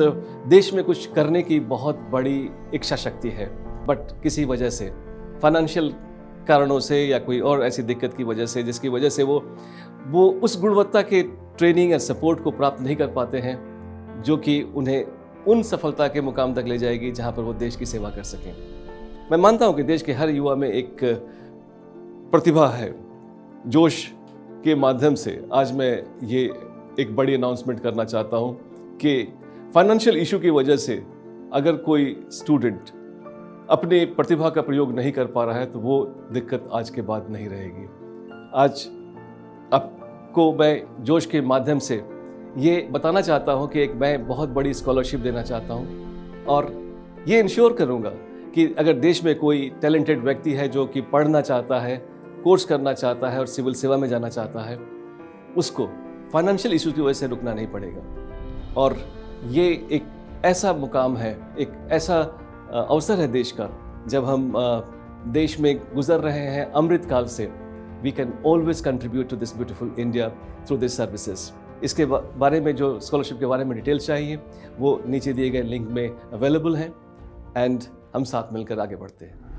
देश में कुछ करने की बहुत बड़ी इच्छा शक्ति है, बट किसी वजह से, फाइनेंशियल कारणों से या कोई और ऐसी दिक्कत की वजह से, जिसकी वजह से वो उस गुणवत्ता के ट्रेनिंग या सपोर्ट को प्राप्त नहीं कर पाते हैं जो कि उन्हें उन सफलता के मुकाम तक ले जाएगी जहां पर वो देश की सेवा कर सकें। मैं मानता हूं कि देश के हर युवा में एक प्रतिभा है। जोश के माध्यम से आज मैं ये एक बड़ी अनाउंसमेंट करना चाहता हूं कि फाइनेंशियल इशू की वजह से अगर कोई स्टूडेंट अपनी प्रतिभा का प्रयोग नहीं कर पा रहा है, तो वो दिक्कत आज के बाद नहीं रहेगी। आज आपको मैं जोश के माध्यम से ये बताना चाहता हूँ कि मैं बहुत बड़ी स्कॉलरशिप देना चाहता हूँ, और ये इंश्योर करूँगा कि अगर देश में कोई टैलेंटेड व्यक्ति है जो कि पढ़ना चाहता है, कोर्स करना चाहता है और सिविल सेवा में जाना चाहता है, उसको फाइनेंशियल इशू की वजह से रुकना नहीं पड़ेगा। और ये एक ऐसा मुकाम है, एक ऐसा अवसर है देश का, जब हम देश में गुजर रहे हैं अमृतकाल से, we can always contribute to this beautiful India through this services. इसके बारे में जो स्कॉलरशिप के बारे में डिटेल्स चाहिए वो नीचे दिए गए लिंक में अवेलेबल हैं, एंड हम साथ मिलकर आगे बढ़ते हैं।